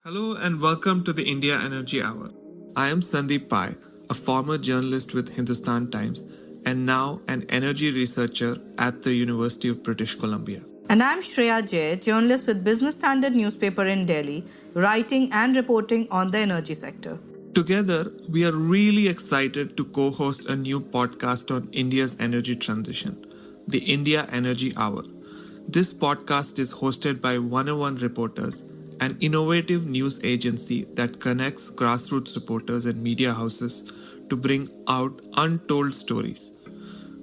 Hello and welcome to the India Energy Hour. I am Sandeep Pai, a former journalist with Hindustan Times and now an energy researcher at the University of British Columbia. And I'm Shreya Jay, journalist with Business Standard newspaper in Delhi, writing and reporting on the energy sector. Together, we are really excited to co host a new podcast on India's energy transition, the India Energy Hour. This podcast is hosted by 101 Reporters, an innovative news agency that connects grassroots reporters and media houses to bring out untold stories.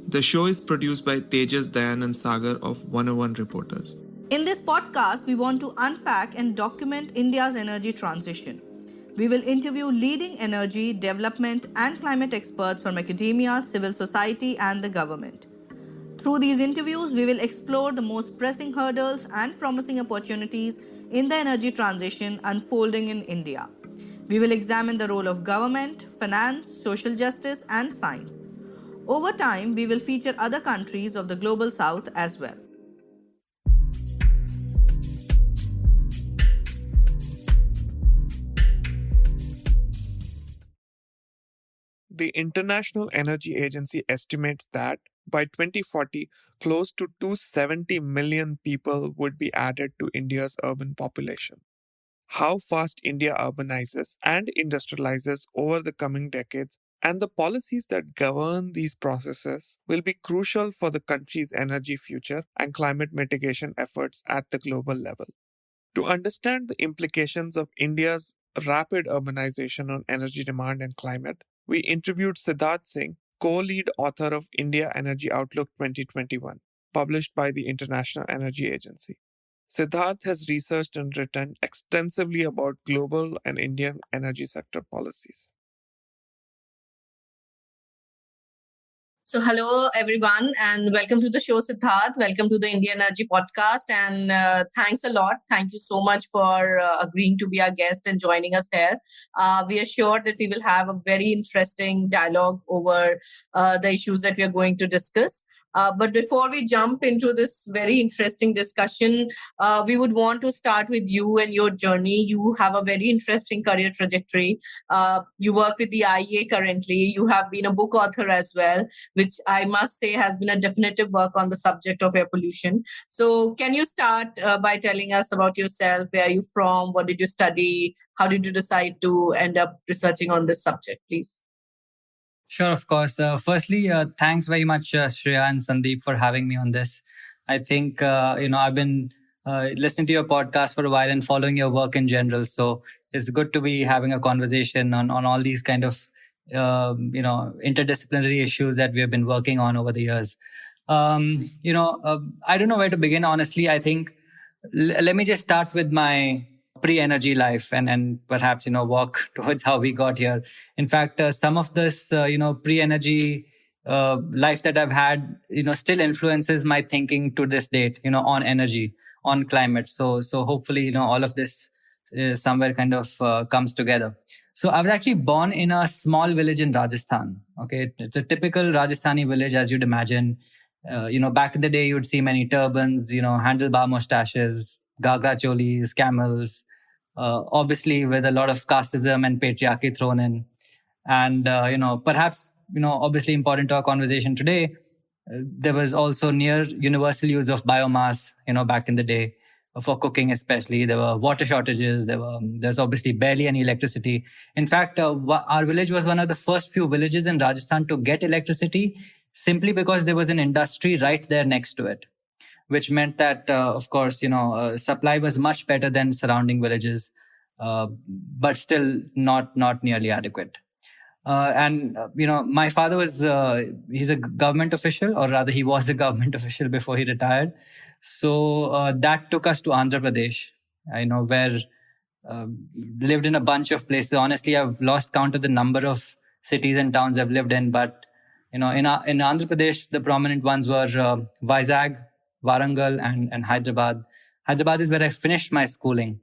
The show is produced by Tejas Dayan and Sagar of 101 Reporters. In this podcast, we want to unpack and document India's energy transition. We will interview leading energy, development, and climate experts from academia, civil society, and the government. Through these interviews, we will explore the most pressing hurdles and promising opportunities in the energy transition unfolding in India. We will examine the role of government, finance, social justice, and science. Over time, we will feature other countries of the global south as well. The International Energy Agency estimates that by 2040, close to 270 million people would be added to India's urban population. How fast India urbanizes and industrializes over the coming decades and the policies that govern these processes will be crucial for the country's energy future and climate mitigation efforts at the global level. To understand the implications of India's rapid urbanization on energy demand and climate, we interviewed Siddharth Singh, co-lead author of India Energy Outlook 2021, published by the International Energy Agency. Siddharth has researched and written extensively about global and Indian energy sector policies. So, hello everyone, and welcome to the show, Siddharth. Welcome to the Indian Energy Podcast, and thanks a lot. Thank you so much for agreeing to be our guest and joining us here. We are sure that we will have a very interesting dialogue over the issues that we are going to discuss. But before we jump into this very interesting discussion, we would want to start with you and your journey. You have a very interesting career trajectory. You work with the IEA currently. You have been a book author as well, which I must say has been a definitive work on the subject of air pollution. So can you start by telling us about yourself? Where are you from? What did you study? How did you decide to end up researching on this subject, please? Sure, of course. Firstly, thanks very much, Shreya and Sandeep, for having me on this. I think, I've been listening to your podcast for a while and following your work in general. So it's good to be having a conversation on all these kind of, interdisciplinary issues that we have been working on over the years. I don't know where to begin, honestly. I think, let me just start with my pre-energy life and perhaps, walk towards how we got here. In fact, some of this, pre-energy life that I've had, still influences my thinking to this date, on energy, on climate. So hopefully, all of this somewhere kind of comes together. So I was actually born in a small village in Rajasthan. Okay. It's a typical Rajasthani village, as you'd imagine. Back in the day, you'd see many turbans, handlebar mustaches, gagra cholis, camels, obviously with a lot of casteism and patriarchy thrown in. And, perhaps, obviously important to our conversation today, there was also near universal use of biomass, back in the day for cooking, especially. There were water shortages. There's obviously barely any electricity. In fact, our village was one of the first few villages in Rajasthan to get electricity simply because there was an industry right there next to it, which meant that, of course, supply was much better than surrounding villages, but still not nearly adequate. My father he's a government official, or rather he was a government official before he retired. So that took us to Andhra Pradesh, where lived in a bunch of places. Honestly, I've lost count of the number of cities and towns I've lived in, but, in Andhra Pradesh, the prominent ones were Vizag, Warangal, and Hyderabad. Hyderabad is where I finished my schooling.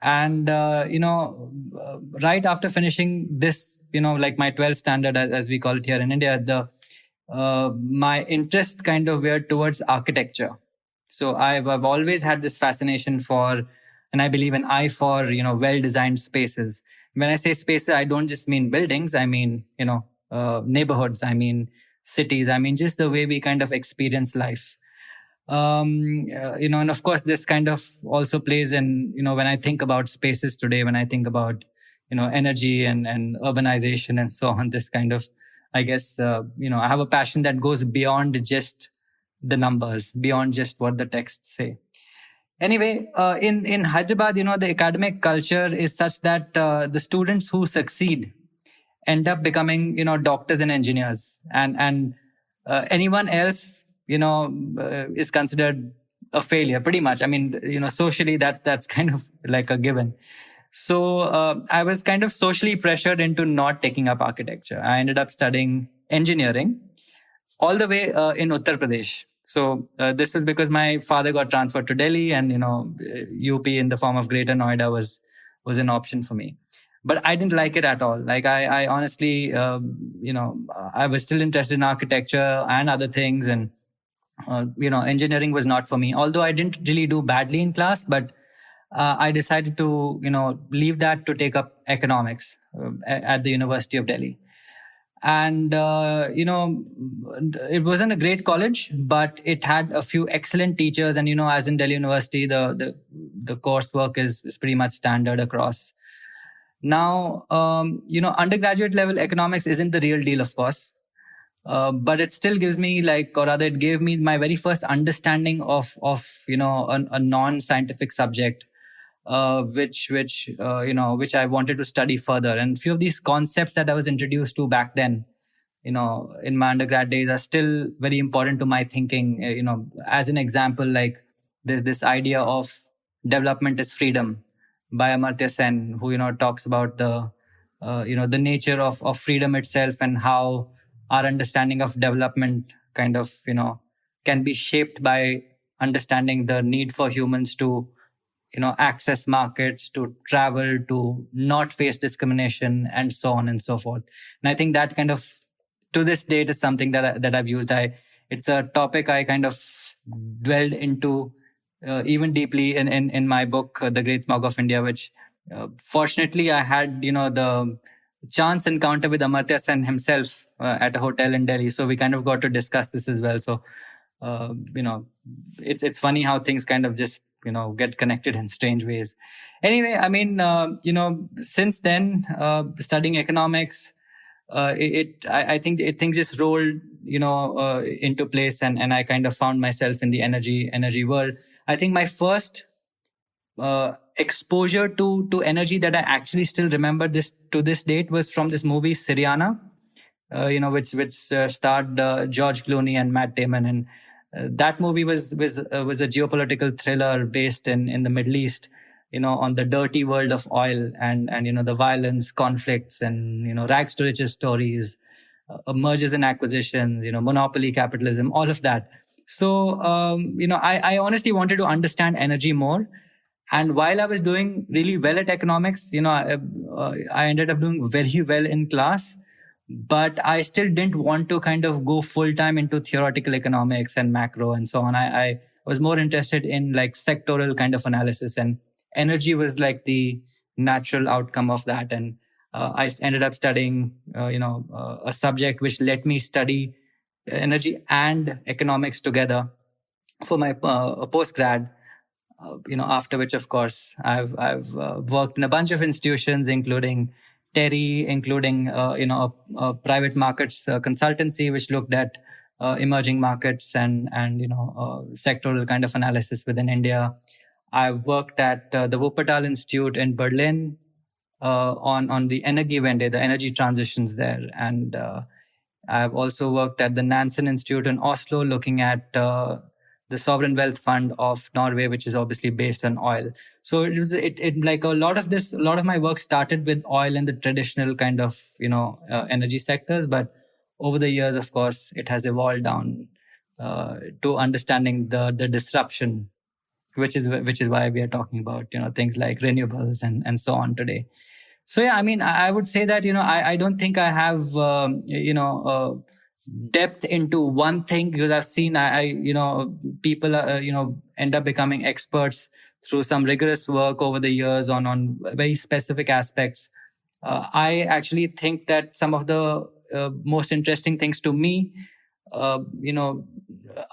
And, right after finishing this, like my 12th standard, as we call it here in India, my interest kind of veered towards architecture. So I've always had this fascination for and I believe an eye for well-designed spaces. When I say spaces, I don't just mean buildings. I mean neighborhoods. I mean cities. I mean just the way we kind of experience life. And of course, this kind of also plays in when I think about spaces today, when I think about energy and urbanization and so on. This kind of, I guess, I have a passion that goes beyond just the numbers, beyond just what the texts say. Anyway, in Hyderabad, the academic culture is such that the students who succeed end up becoming doctors and engineers, and anyone else is considered a failure pretty much. I mean, socially that's kind of like a given. So I was kind of socially pressured into not taking up architecture. I ended up studying engineering all the way in Uttar Pradesh. So this was because my father got transferred to Delhi, and UP in the form of Greater Noida was an option for me. But I didn't like it at all. Like I honestly, I was still interested in architecture and other things, and engineering was not for me. Although I didn't really do badly in class, but I decided to leave that to take up economics at the University of Delhi. And it wasn't a great college, but it had a few excellent teachers. And as in Delhi University, the coursework is pretty much standard across. Now, undergraduate level economics isn't the real deal, of course, but it still gives me it gave me my very first understanding of a non-scientific subject, which I wanted to study further. And few of these concepts that I was introduced to back then, in my undergrad days, are still very important to my thinking. As an example, like there's this idea of development is freedom by Amartya Sen, who talks about the nature of freedom itself, and how our understanding of development kind of can be shaped by understanding the need for humans to access markets, to travel, to not face discrimination, and so on and so forth. And I think that kind of, to this date, is something that I've used. It's a topic I kind of dwelled into even deeply in my book, The Great Smog of India, which fortunately I had the chance encounter with Amartya Sen himself at a hotel in Delhi. So we kind of got to discuss this as well. So it's funny how things kind of just get connected in strange ways. Anyway, I mean, since then, studying economics, I think things just rolled into place, and I kind of found myself in the energy world. I think my first exposure to energy that I actually still remember to this date was from this movie Syriana, which starred George Clooney and Matt Damon. And that movie was a geopolitical thriller based in the Middle East, on the dirty world of oil, and the violence, conflicts, and rags to riches stories, mergers and acquisitions, monopoly capitalism, all of that. So I honestly wanted to understand energy more. And while I was doing really well at economics, I ended up doing very well in class. But I still didn't want to kind of go full time into theoretical economics and macro and so on. I was more interested in like sectoral kind of analysis, and energy was like the natural outcome of that. And I ended up studying, a subject which let me study energy and economics together for my postgrad. After which, of course, I've worked in a bunch of institutions, including TERI, including a private markets consultancy, which looked at emerging markets and sectoral kind of analysis within India. I worked at the Wuppertal Institute in Berlin on the Energiewende, the energy transitions there, and I've also worked at the Nansen Institute in Oslo, looking at the sovereign wealth fund of Norway, which is obviously based on oil. So it like a lot of my work started with oil and the traditional kind of energy sectors, but over the years, of course, it has evolved down to understanding the disruption, which is why we are talking about things like renewables and so on today. So yeah, I mean, I would say that I don't think I have depth into one thing, because I've seen people end up becoming experts through some rigorous work over the years on very specific aspects, I actually think that some of the most interesting things to me, are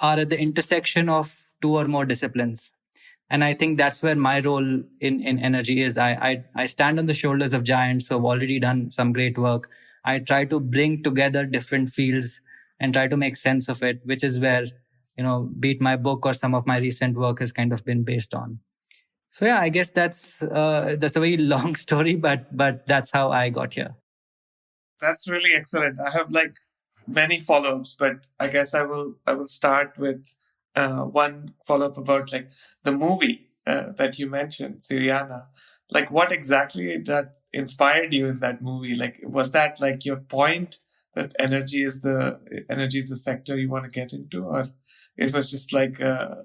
at the intersection of two or more disciplines. And I think that's where my role in energy is. I stand on the shoulders of giants who have already done some great work. I try to bring together different fields and try to make sense of it, which is where, be it my book or some of my recent work has kind of been based on. So yeah, I guess that's a very long story, but that's how I got here. That's really excellent. I have like many follow-ups, but I guess I will start with one follow-up about like the movie that you mentioned, Syriana. Like, what exactly that inspired you in that movie? Like, was that like your point that energy is the sector you want to get into, or it was just like a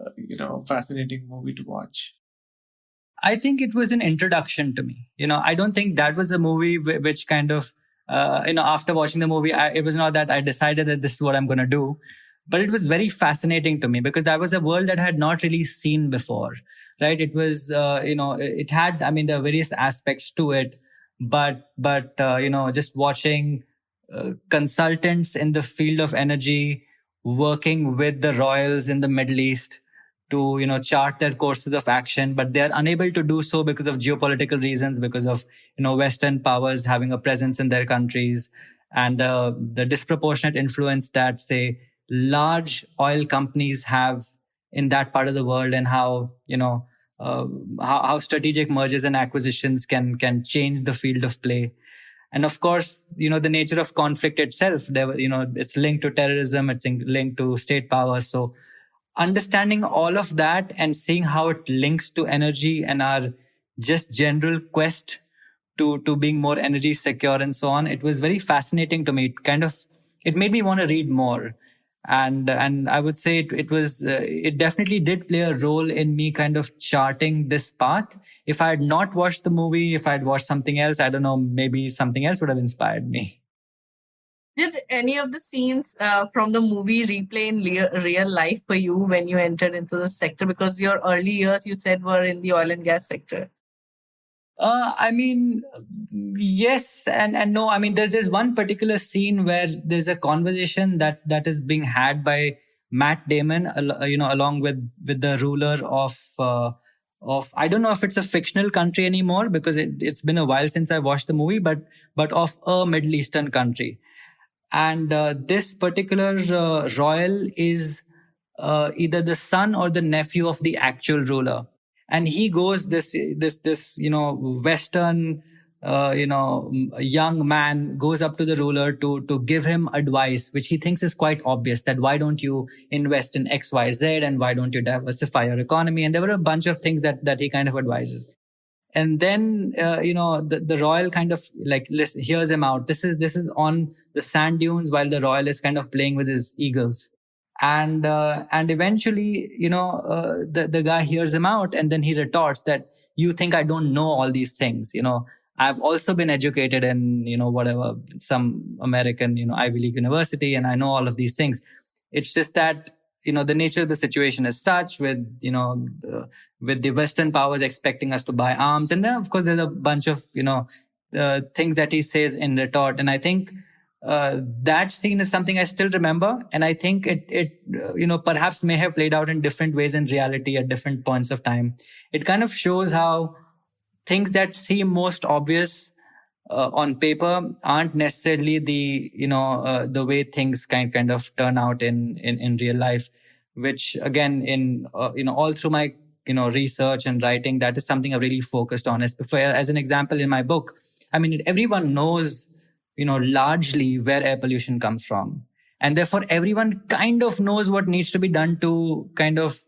fascinating movie to watch? I think it was an introduction to me. I don't think that was a movie which kind of, after watching the movie, it was not that I decided that this is what I'm going to do, but it was very fascinating to me because that was a world that I had not really seen before, right? It was, it had, there are various aspects to it, but just watching consultants in the field of energy working with the royals in the Middle East to chart their courses of action, but they are unable to do so because of geopolitical reasons, because of Western powers having a presence in their countries, and the disproportionate influence that, say, large oil companies have in that part of the world, and how how strategic mergers and acquisitions can change the field of play. And of course, the nature of conflict itself, it's linked to terrorism, it's linked to state power. So understanding all of that and seeing how it links to energy and our just general quest to being more energy secure and so on, it was very fascinating to me. It made me want to read more. And I would say it definitely did play a role in me kind of charting this path. If I had not watched the movie, if I had watched something else, I don't know, maybe something else would have inspired me. Did any of the scenes from the movie replay in real life for you when you entered into the sector? Because your early years, you said, were in the oil and gas sector. Yes and no. There's one particular scene where there's a conversation that is being had by Matt Damon, along with the ruler of I don't know if it's a fictional country anymore because it's been a while since I watched the movie, but of a Middle Eastern country. And this particular royal is either the son or the nephew of the actual ruler, and he goes this Western young man goes up to the ruler to give him advice which he thinks is quite obvious, that why don't you invest in XYZ, and why don't you diversify your economy, and there were a bunch of things that he kind of advises. And then the royal kind of like hears him out. This is on the sand dunes while the royal is kind of playing with his eagles, and eventually the guy hears him out, and then he retorts that, you think I don't know all these things? I've also been educated in whatever, some American Ivy League university, and I know all of these things. It's just that the nature of the situation is such, with with the Western powers expecting us to buy arms, and then of course there's a bunch of things that he says in retort. And I think that scene is something I still remember, and I think it perhaps may have played out in different ways in reality at different points of time. It kind of shows how things that seem most obvious on paper aren't necessarily the way things kind of turn out in real life, which again in all through my research and writing, that is something I've really focused on. As an example, in my book, everyone knows largely where air pollution comes from, and therefore everyone kind of knows what needs to be done to kind of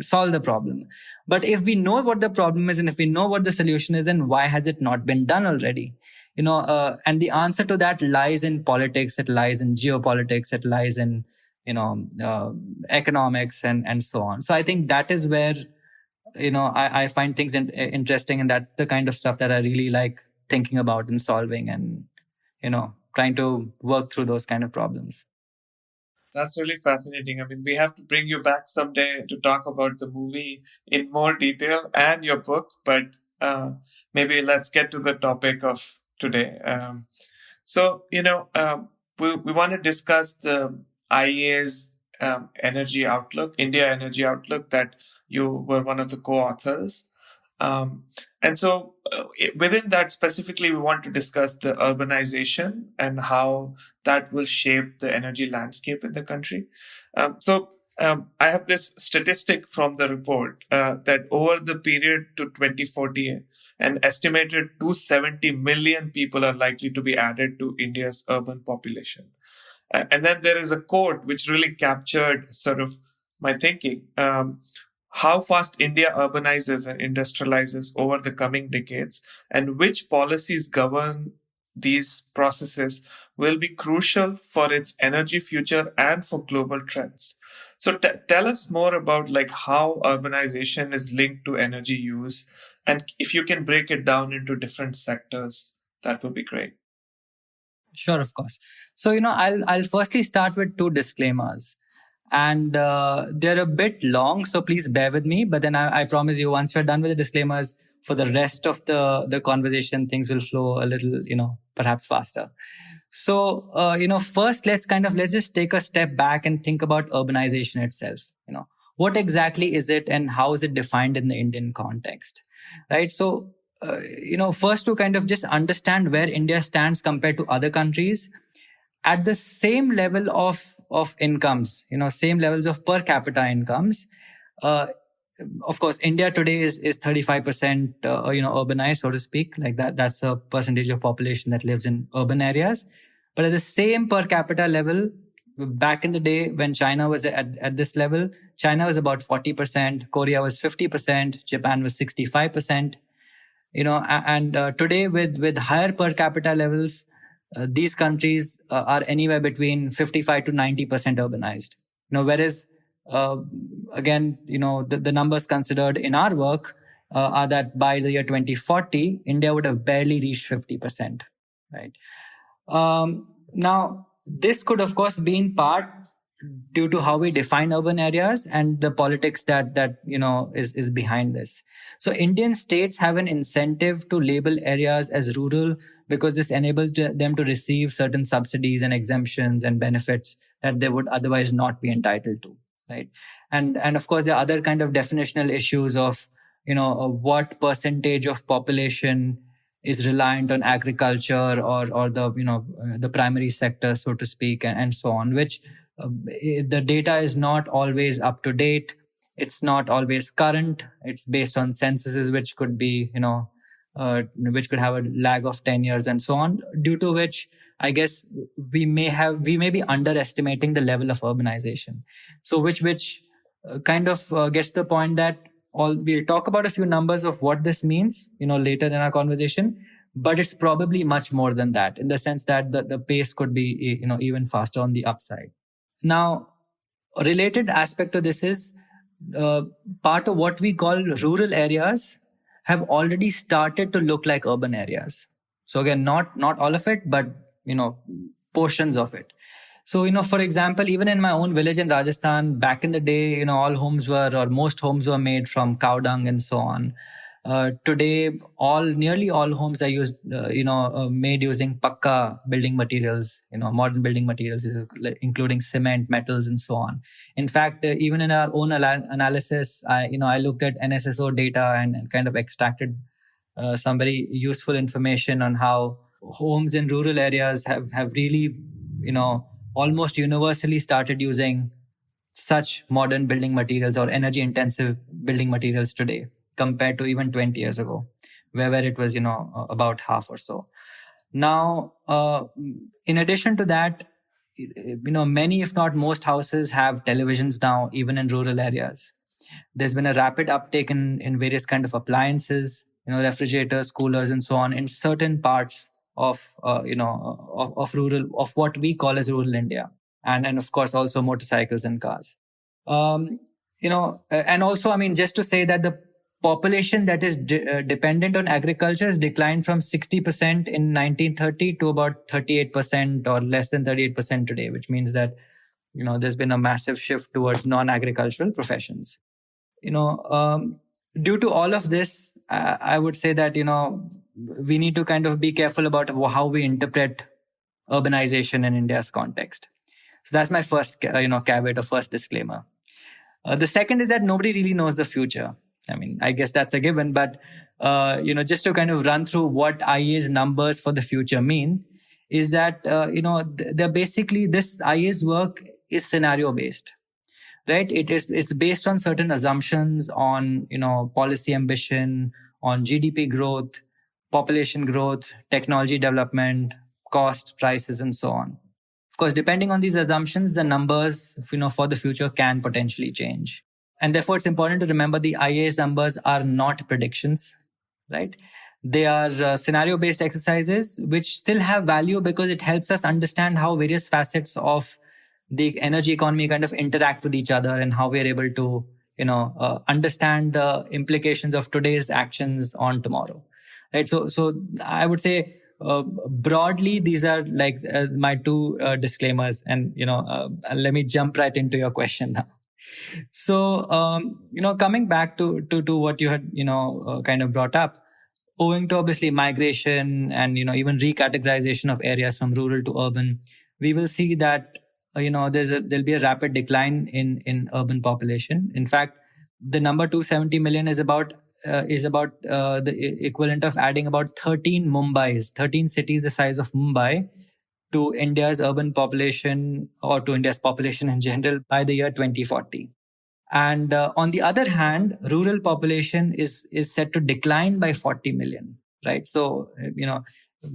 solve the problem. But if we know what the problem is, and if we know what the solution is, then why has it not been done already? And the answer to that lies in politics, it lies in geopolitics, it lies in economics and so on. So I think that is where I find things interesting, and that's the kind of stuff that I really like thinking about and solving, and trying to work through those kind of problems. That's really fascinating. I mean, we have to bring you back someday to talk about the movie in more detail and your book, but uh, maybe let's get to the topic of today. So, we want to discuss the IEA's energy outlook, India Energy Outlook, that you were one of the co-authors. Um, and so, within that specifically, we want to discuss the urbanization and how that will shape the energy landscape in the country. I have this statistic from the report that over the period to 2040, an estimated 270 million people are likely to be added to India's urban population. And then there is a quote which really captured sort of my thinking. How fast India urbanizes and industrializes over the coming decades, and which policies govern these processes will be crucial for its energy future and for global trends. So tell us more about like how urbanization is linked to energy use, and if you can break it down into different sectors, that would be great. Sure, of course. So, I'll firstly start with two disclaimers, and they're a bit long, so please bear with me. But then I promise you, once we're done with the disclaimers, for the rest of the conversation, things will flow a little, perhaps faster. So, first, let's just take a step back and think about urbanization itself. What exactly is it, and how is it defined in the Indian context, right? So, first to kind of just understand where India stands compared to other countries at the same level of incomes, same levels of per capita incomes. Uh, of course, India today is 35%, urbanized, so to speak, like that. That's a percentage of population that lives in urban areas. But at the same per capita level, back in the day when China was at this level, China was about 40%, Korea was 50%, Japan was 65%. And today with higher per capita levels, these countries are anywhere between 55 to 90% urbanized. Whereas again, the numbers considered in our work are that by the year 2040, India would have barely reached 50%, right? Now, this could, of course, be in part due to how we define urban areas and the politics that is behind this. So Indian states have an incentive to label areas as rural because this enables them to receive certain subsidies and exemptions and benefits that they would otherwise not be entitled to, right? And of course, there are other kind of definitional issues of what percentage of population is reliant on agriculture or the primary sector, so to speak, and so on, which the data is not always up to date. It's not always current. It's based on censuses, which could be, which could have a lag of 10 years and so on, due to which I guess we may be underestimating the level of urbanization. So which kind of gets to the point that we'll talk about a few numbers of what this means, later in our conversation, but it's probably much more than that, in the sense that the pace could be, even faster on the upside. Now, a related aspect to this is part of what we call rural areas have already started to look like urban areas. So again, not all of it, but portions of it. So, for example, even in my own village in Rajasthan, back in the day, all homes were, or most homes were made from cow dung and so on. Today, nearly all homes are used, made using pakka building materials, modern building materials, including cement, metals, and so on. In fact, even in our own analysis, I looked at NSSO data and kind of extracted some very useful information on how homes in rural areas have really, almost universally started using such modern building materials or energy intensive building materials today, compared to even 20 years ago, where it was, about half or so. Now, in addition to that, many, if not most houses have televisions now, even in rural areas. There's been a rapid uptake in various kind of appliances, refrigerators, coolers, and so on in certain parts of, of rural, of what we call as rural India. And of course, also motorcycles and cars. And also, I mean, just to say that the population that is dependent on agriculture has declined from 60% in 1930 to about 38% or less than 38% today, which means that there's been a massive shift towards non-agricultural professions. Due to all of this, I would say that, we need to kind of be careful about how we interpret urbanization in India's context. So that's my first, caveat or first disclaimer. The second is that nobody really knows the future. I mean, I guess that's a given, but, just to kind of run through what IEA's numbers for the future mean is that, they're basically, this IEA's work is scenario based, right? It's based on certain assumptions on, policy ambition, on GDP growth, population growth, technology development, cost, prices, and so on. Of course, depending on these assumptions, the numbers, for the future can potentially change. And therefore, it's important to remember the IEA's numbers are not predictions, right? They are scenario-based exercises, which still have value because it helps us understand how various facets of the energy economy kind of interact with each other and how we are able to, understand the implications of today's actions on tomorrow, right? So I would say, broadly, these are like my two disclaimers, and let me jump right into your question now. So coming back to what you had kind of brought up, owing to obviously migration and even recategorization of areas from rural to urban, we will see that there'll be a rapid decline in urban population. In fact, the number 270 million is about the equivalent of adding about 13 Mumbais, 13 cities the size of Mumbai, to India's urban population, or to India's population in general, by the year 2040. And on the other hand, rural population is set to decline by 40 million, right? So,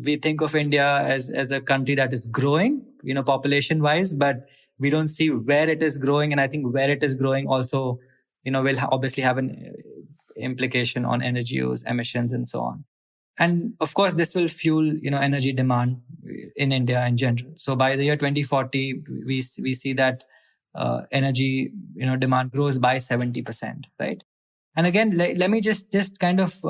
we think of India as a country that is growing, population wise, but we don't see where it is growing. And I think where it is growing also, will obviously have an implication on energy use, emissions, and so on. And of course, this will fuel, energy demand in India in general. So by the year 2040, we see that energy, demand grows by 70%, right? And again, let me just kind of,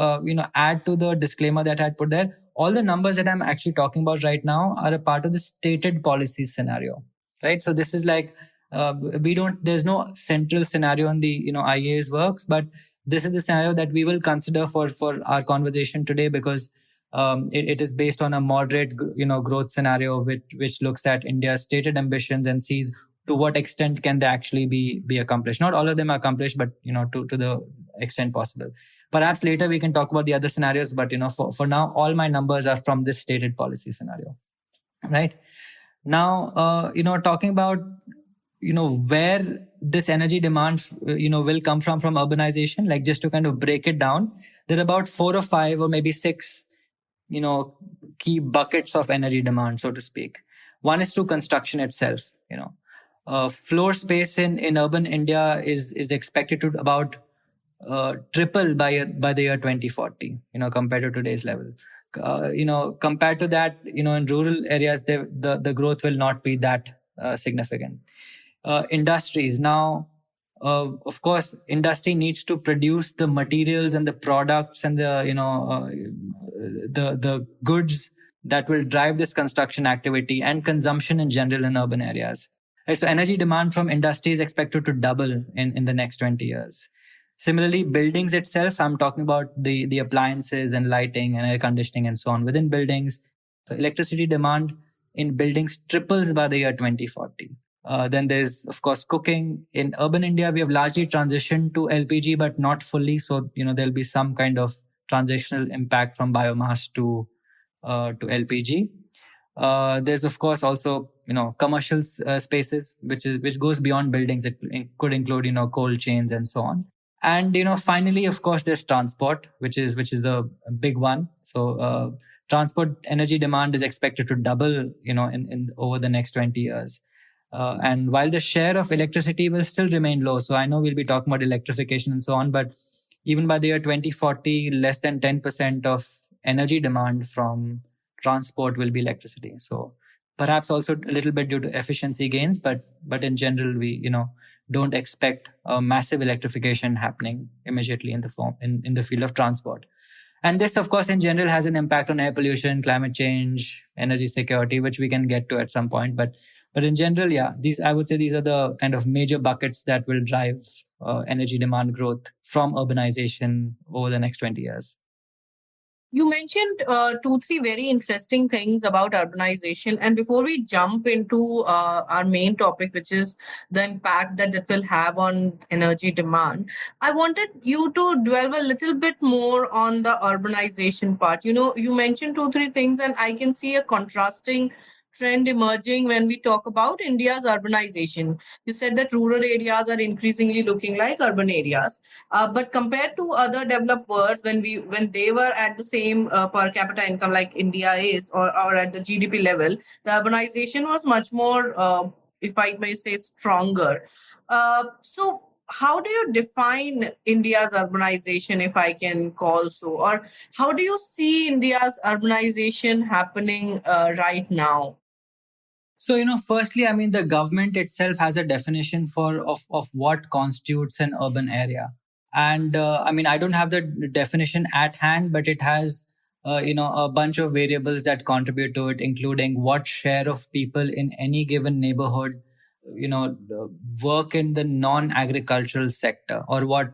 add to the disclaimer that I had put there. All the numbers that I'm actually talking about right now are a part of the stated policy scenario, right? So this is like, there's no central scenario in the, IEA's works, but this is the scenario that we will consider for our conversation today, because it is based on a moderate, growth scenario, which looks at India's stated ambitions and sees to what extent can they actually be accomplished. Not all of them are accomplished, but to the extent possible. Perhaps later we can talk about the other scenarios, but for now, all my numbers are from this stated policy scenario, right? Now, talking about where this energy demand will come from urbanization, like just to kind of break it down, there are about 4 or 5 or maybe 6 key buckets of energy demand, so to speak. One is through construction itself. Floor space in urban India is expected to about triple by the year 2040, compared to today's level. Compared to that, in rural areas, the growth will not be that significant. Industries now, of course, industry needs to produce the materials and the products and the goods that will drive this construction activity and consumption in general in urban areas. Right? So energy demand from industry is expected to double in the next 20 years. Similarly, buildings itself, I'm talking about the appliances and lighting and air conditioning and so on within buildings. So electricity demand in buildings triples by the year 2040. Then there's, of course, cooking. In urban India, we have largely transitioned to LPG, but not fully. So, there'll be some kind of transitional impact from biomass to LPG. There's, of course, also, commercial spaces, which goes beyond buildings. It could include, cold chains and so on. And, finally, of course, there's transport, which is the big one. So, transport energy demand is expected to double, in over the next 20 years. And while the share of electricity will still remain low, so I know we'll be talking about electrification and so on, but even by the year 2040, less than 10% of energy demand from transport will be electricity. So perhaps also a little bit due to efficiency gains, but in general, we don't expect a massive electrification happening immediately in the field of transport. And this, of course, in general has an impact on air pollution, climate change, energy security, which we can get to at some point. But But in general, yeah, I would say these are the kind of major buckets that will drive energy demand growth from urbanization over the next 20 years. You mentioned two, three very interesting things about urbanization. And before we jump into our main topic, which is the impact that it will have on energy demand, I wanted you to delve a little bit more on the urbanization part. You mentioned two, three things, and I can see a contrasting trend emerging when we talk about India's urbanization. You said that rural areas are increasingly looking like urban areas. But compared to other developed worlds, when they were at the same per capita income like India is, or at the GDP level, the urbanization was much more, if I may say, stronger. So, how do you define India's urbanization, if I can call so, or how do you see India's urbanization happening right now? So, firstly, I mean, the government itself has a definition of what constitutes an urban area. And I mean, I don't have the definition at hand, but it has, a bunch of variables that contribute to it, including what share of people in any given neighborhood, work in the non-agricultural sector, or what,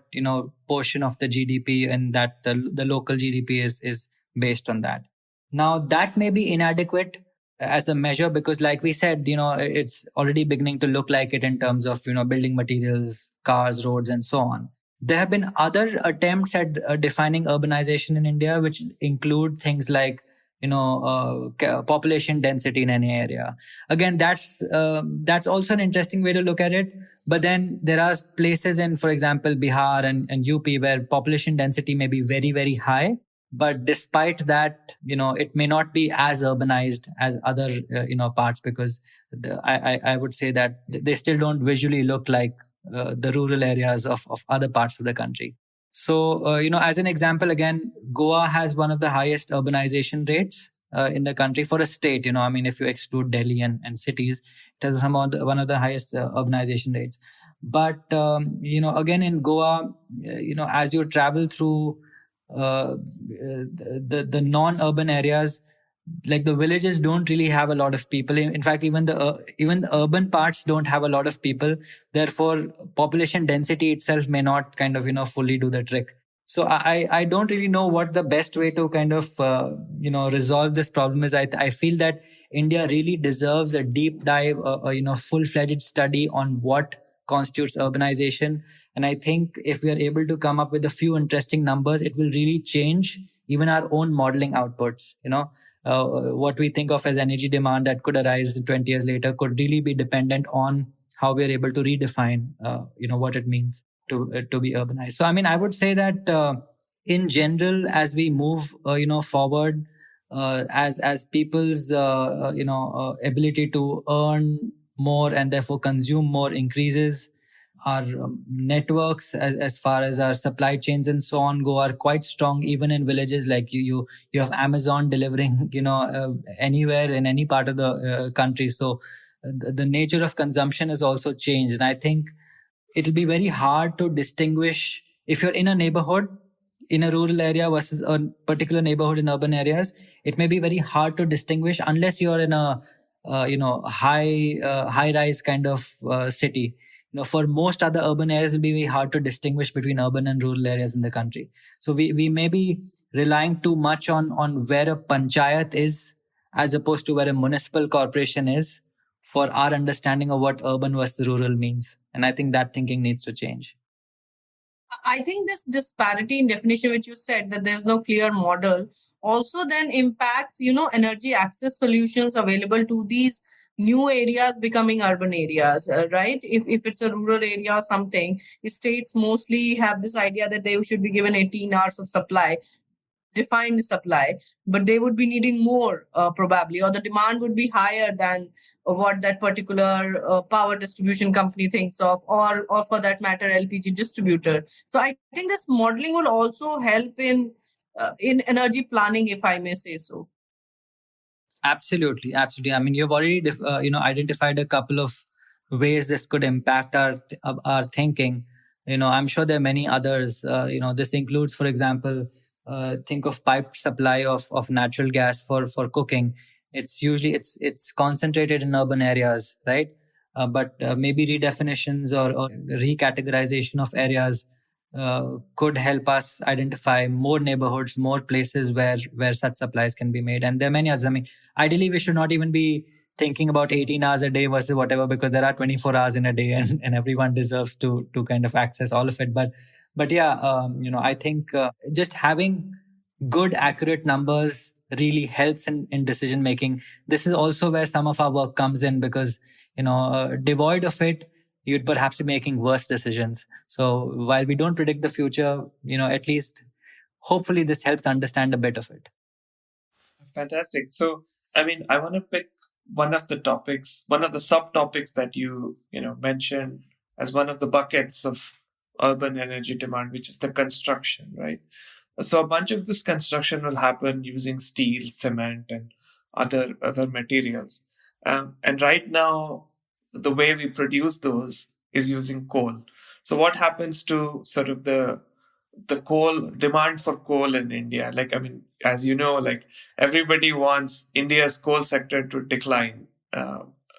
portion of the GDP and that the local GDP is based on that. Now, that may be inadequate as a measure because, like we said, it's already beginning to look like it in terms of, building materials, cars, roads, and so on. There have been other attempts at defining urbanization in India, which include things like, population density in any area. Again, that's also an interesting way to look at it. But then there are places in, for example, Bihar and UP where population density may be very, very high. But despite that, it may not be as urbanized as other, parts because I would say that they still don't visually look like the rural areas of other parts of the country. So, as an example, again, Goa has one of the highest urbanization rates in the country for a state. I mean, if you exclude Delhi and cities, it has one of the highest urbanization rates. But, again, in Goa, as you travel through the non-urban areas, like the villages don't really have a lot of people. In fact, even the urban parts don't have a lot of people. Therefore, population density itself may not kind of fully do the trick. So I don't really know what the best way to kind of resolve this problem is. I feel that India really deserves a deep dive, full-fledged study on what constitutes urbanization. And I think if we are able to come up with a few interesting numbers, it will really change even our own modeling outputs. What we think of as energy demand that could arise 20 years later could really be dependent on how we are able to redefine, what it means to be urbanized. So, I mean, I would say that in general, as we move, forward, as people's, ability to earn more and therefore consume more increases, our networks as far as our supply chains and so on go are quite strong even in villages. Like you have Amazon delivering anywhere in any part of the country. So the nature of consumption has also changed, and I think it'll be very hard to distinguish if you're in a neighborhood in a rural area versus a particular neighborhood in urban areas. It may be very hard to distinguish unless you're in a high rise kind of city. For most other urban areas, it'll be very hard to distinguish between urban and rural areas in the country. So we may be relying too much on where a panchayat is as opposed to where a municipal corporation is for our understanding of what urban versus rural means. And I think that thinking needs to change. I think this disparity in definition, which you said that there's no clear model, also then impacts, energy access solutions available to these new areas becoming urban areas, right? If it's a rural area or something, states mostly have this idea that they should be given 18 hours of supply, defined supply, but they would be needing more probably, or the demand would be higher than what that particular power distribution company thinks of, or for that matter, LPG distributor. So I think this modeling will also help in energy planning, if I may say so. Absolutely. I mean, you've already identified a couple of ways this could impact our thinking. I'm sure there are many others. This includes, for example, think of piped supply of natural gas for cooking. It's usually it's concentrated in urban areas, right? But maybe redefinitions or recategorization of areas could help us identify more neighborhoods, more places where such supplies can be made. And there are many others. I mean, ideally, we should not even be thinking about 18 hours a day versus whatever, because there are 24 hours in a day, and everyone deserves to kind of access all of it. But yeah, I think just having good, accurate numbers really helps in decision making. This is also where some of our work comes in, because devoid of it, you'd perhaps be making worse decisions. So while we don't predict the future, at least hopefully this helps understand a bit of it. Fantastic. So, I mean, I want to pick one of the topics, one of the subtopics that you mentioned as one of the buckets of urban energy demand, which is the construction, right? So a bunch of this construction will happen using steel, cement, and other materials. And right now, the way we produce those is using coal. So what happens to sort of the coal demand for coal in India? Like, I mean, as you know, like everybody wants India's coal sector to decline.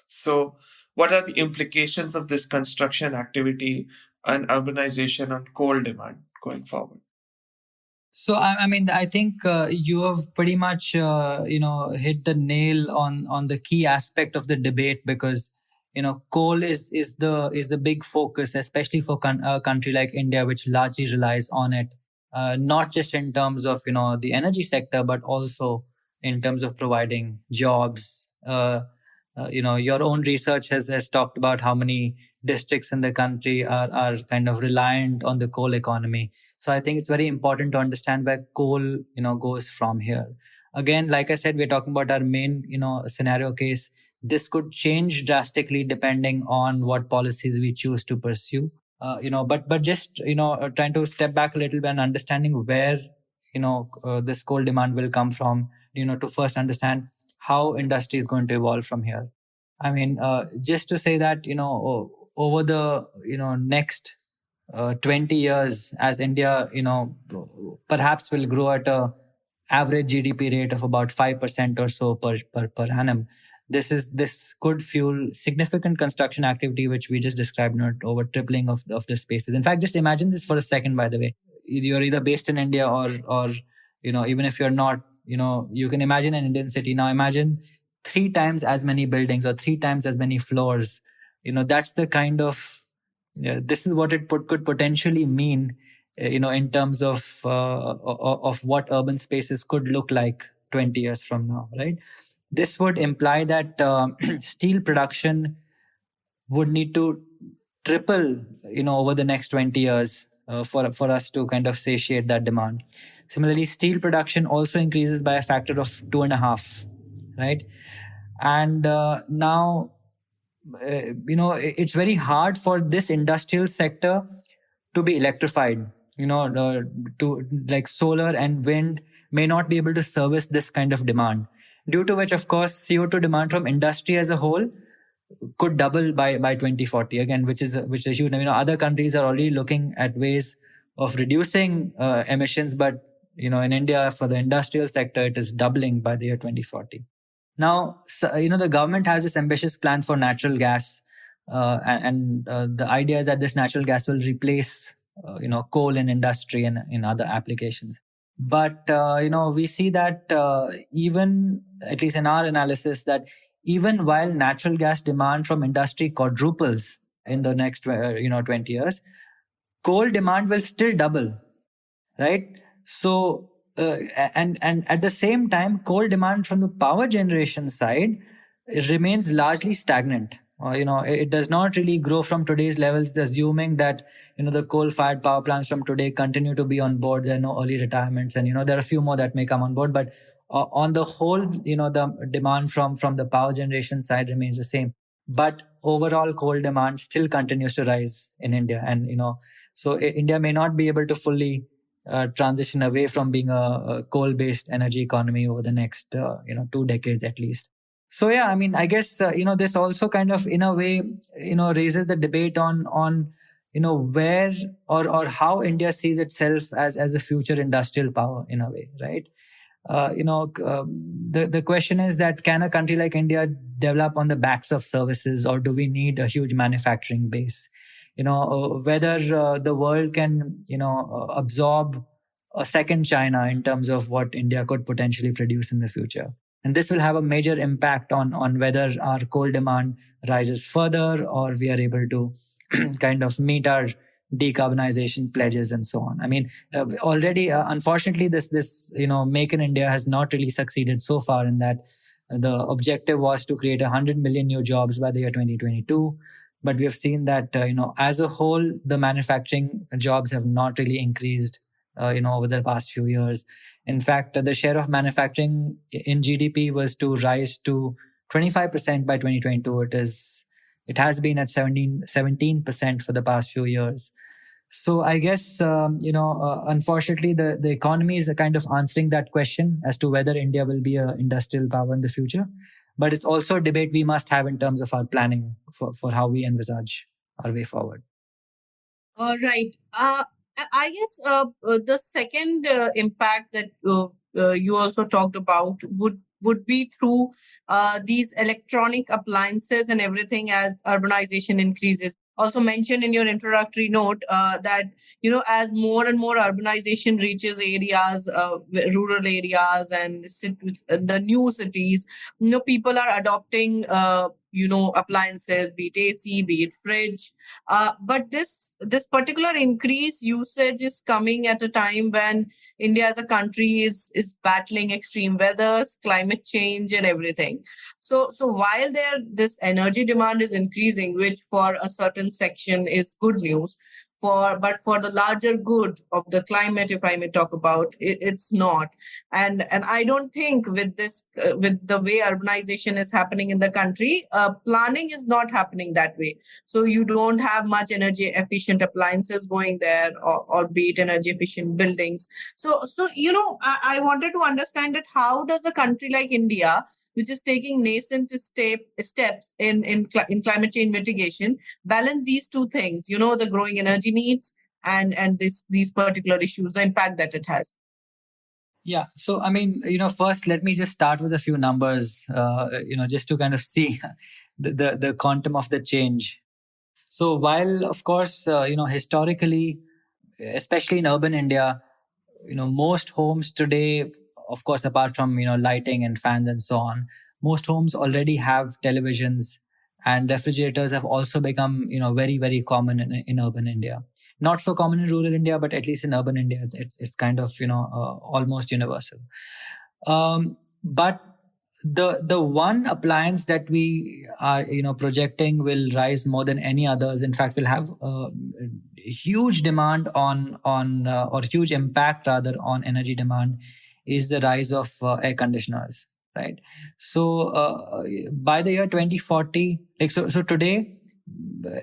So what are the implications of this construction activity and urbanization on coal demand going forward? So I mean, I think you have pretty much hit the nail on the key aspect of the debate, because coal is the big focus, especially for a country like India, which largely relies on it, not just in terms of the energy sector, but also in terms of providing jobs. Your own research has talked about how many districts in the country are kind of reliant on the coal economy. So I think it's very important to understand where coal, goes from here. Again, like I said, we're talking about our main, scenario case. This could change drastically depending on what policies we choose to pursue. But just trying to step back a little bit and understanding where this coal demand will come from. To first understand how industry is going to evolve from here. I mean, just to say that over the next 20 years, as India, perhaps will grow at a average GDP rate of about 5% or so per annum. This could fuel significant construction activity, which we just described, over tripling of the spaces. In fact, just imagine this for a second, by the way. You're either based in India or even if you're not, you can imagine an Indian city. Now imagine 3 times as many buildings or 3 times as many floors. That's the kind of, this is what it could potentially mean, in terms of what urban spaces could look like 20 years from now, right? This would imply that steel production would need to triple, over the next 20 years for us to kind of satiate that demand. Similarly, steel production also increases by a factor of 2.5, right? And now, it's very hard for this industrial sector to be electrified. To like solar and wind may not be able to service this kind of demand, due to which, of course, CO2 demand from industry as a whole could double by 2040 again, which is huge. Other countries are already looking at ways of reducing emissions, but in India, for the industrial sector, it is doubling by the year 2040. Now, the government has this ambitious plan for natural gas, and the idea is that this natural gas will replace, coal in industry and in other applications. But we see that even, at least in our analysis, that even while natural gas demand from industry quadruples in the next 20 years, coal demand will still double, right? So and at the same time, coal demand from the power generation side remains largely stagnant. It does not really grow from today's levels, assuming that the coal-fired power plants from today continue to be on board. There are no early retirements, and there are a few more that may come on board. But on the whole, the demand from the power generation side remains the same. But overall, coal demand still continues to rise in India, and so India may not be able to fully transition away from being a coal-based energy economy over the next 2 decades at least. So yeah, I mean, I guess this also kind of, in a way, raises the debate on where or how India sees itself as a future industrial power, in a way, right? The question is that can a country like India develop on the backs of services, or do we need a huge manufacturing base? Whether the world can absorb a second China in terms of what India could potentially produce in the future. And this will have a major impact on whether our coal demand rises further, or we are able to kind of meet our decarbonization pledges and so on. I mean, already, unfortunately, this Make in India has not really succeeded so far, in that the objective was to create 100 million new jobs by the year 2022. But we have seen that, as a whole, the manufacturing jobs have not really increased, over the past few years. In fact, the share of manufacturing in GDP was to rise to 25% by 2022. It has been at 17% for the past few years. So I guess, unfortunately, the economy is kind of answering that question as to whether India will be an industrial power in the future. But it's also a debate we must have in terms of our planning for how we envisage our way forward. Right. I guess the second impact that you also talked about would be through these electronic appliances and everything as urbanization increases. Also mentioned in your introductory note that as more and more urbanization reaches areas, rural areas, and the new cities, people are adopting appliances, be it AC, be it fridge. But this particular increased usage is coming at a time when India as a country is battling extreme weathers, climate change, and everything. So while this energy demand is increasing, which for a certain section is good news, but for the larger good of the climate, if I may talk about it's not. And I don't think with this with the way urbanization is happening in the country, planning is not happening that way. So you don't have much energy efficient appliances going there, or be it energy efficient buildings. So I wanted to understand that how does a country like India, which is taking nascent steps in climate change mitigation, balance these two things, the growing energy needs and these particular issues, the impact that it has. Yeah. So, I mean, first, let me just start with a few numbers, just to kind of see the quantum of the change. So while, of course, historically, especially in urban India, most homes today, of course, apart from, lighting and fans and so on, most homes already have televisions, and refrigerators have also become, very, very common in urban India. Not so common in rural India, but at least in urban India, it's kind of, almost universal. But the one appliance that we are projecting will rise more than any others, in fact will have huge demand on or huge impact rather on energy demand, is the rise of air conditioners, right? So by the year 2040, so today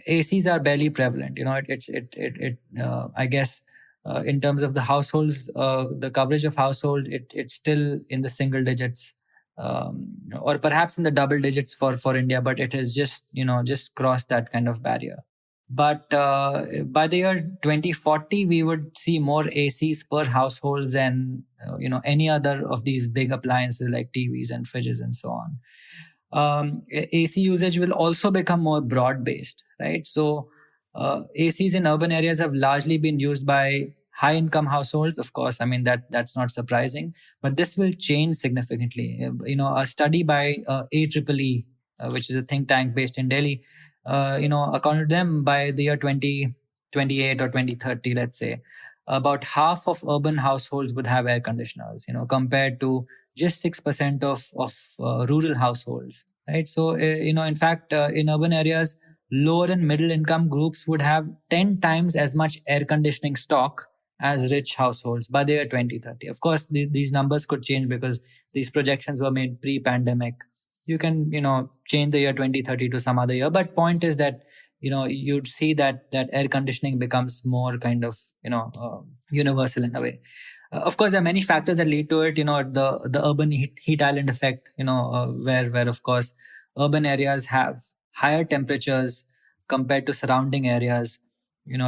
ACs are barely prevalent. I guess in terms of the households, the coverage of household, it's still in the single digits, or perhaps in the double digits for India, but it has just crossed that kind of barrier. But by the year 2040, we would see more ACs per households than any other of these big appliances like TVs and fridges and so on. AC usage will also become more broad-based, right? So ACs in urban areas have largely been used by high-income households. Of course, I mean that's not surprising, but this will change significantly. A study by IEEE, which is a think tank based in Delhi, according to them, by the year 2028 or 2030, let's say, about half of urban households would have air conditioners, compared to just 6% of rural households, right? So, in fact, in urban areas, lower and middle income groups would have 10 times as much air conditioning stock as rich households by the year 2030. Of course, these numbers could change because these projections were made pre-pandemic. You can, change the year 2030 to some other year. But point is that, you'd see that air conditioning becomes more kind of, universal in a way. Of course, there are many factors that lead to it. The urban heat island effect, where of course urban areas have higher temperatures compared to surrounding areas,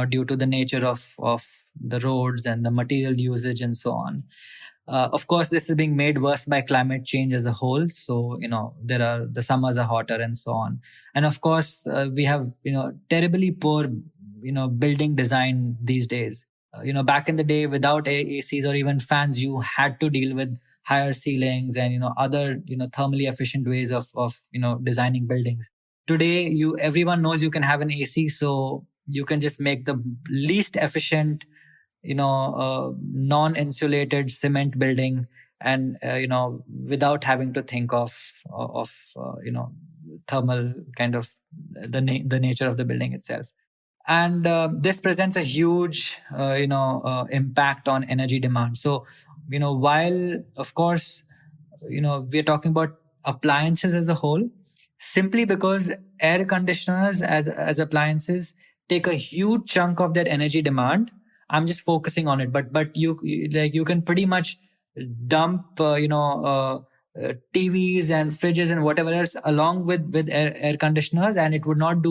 due to the nature of the roads and the material usage and so on. Of course, this is being made worse by climate change as a whole. So, the summers are hotter and so on. And of course, we have, terribly poor, building design these days. Back in the day, without ACs or even fans, you had to deal with higher ceilings and, other, thermally efficient ways of designing buildings. Today, everyone knows you can have an AC, so you can just make the least efficient non-insulated cement building, and without having to think of thermal kind of the nature of the building itself. And this presents a huge impact on energy demand. So while of course we're talking about appliances as a whole, simply because air conditioners as appliances take a huge chunk of that energy demand, I'm just focusing on it. But you can pretty much dump TVs and fridges and whatever else along with air conditioners, and it would not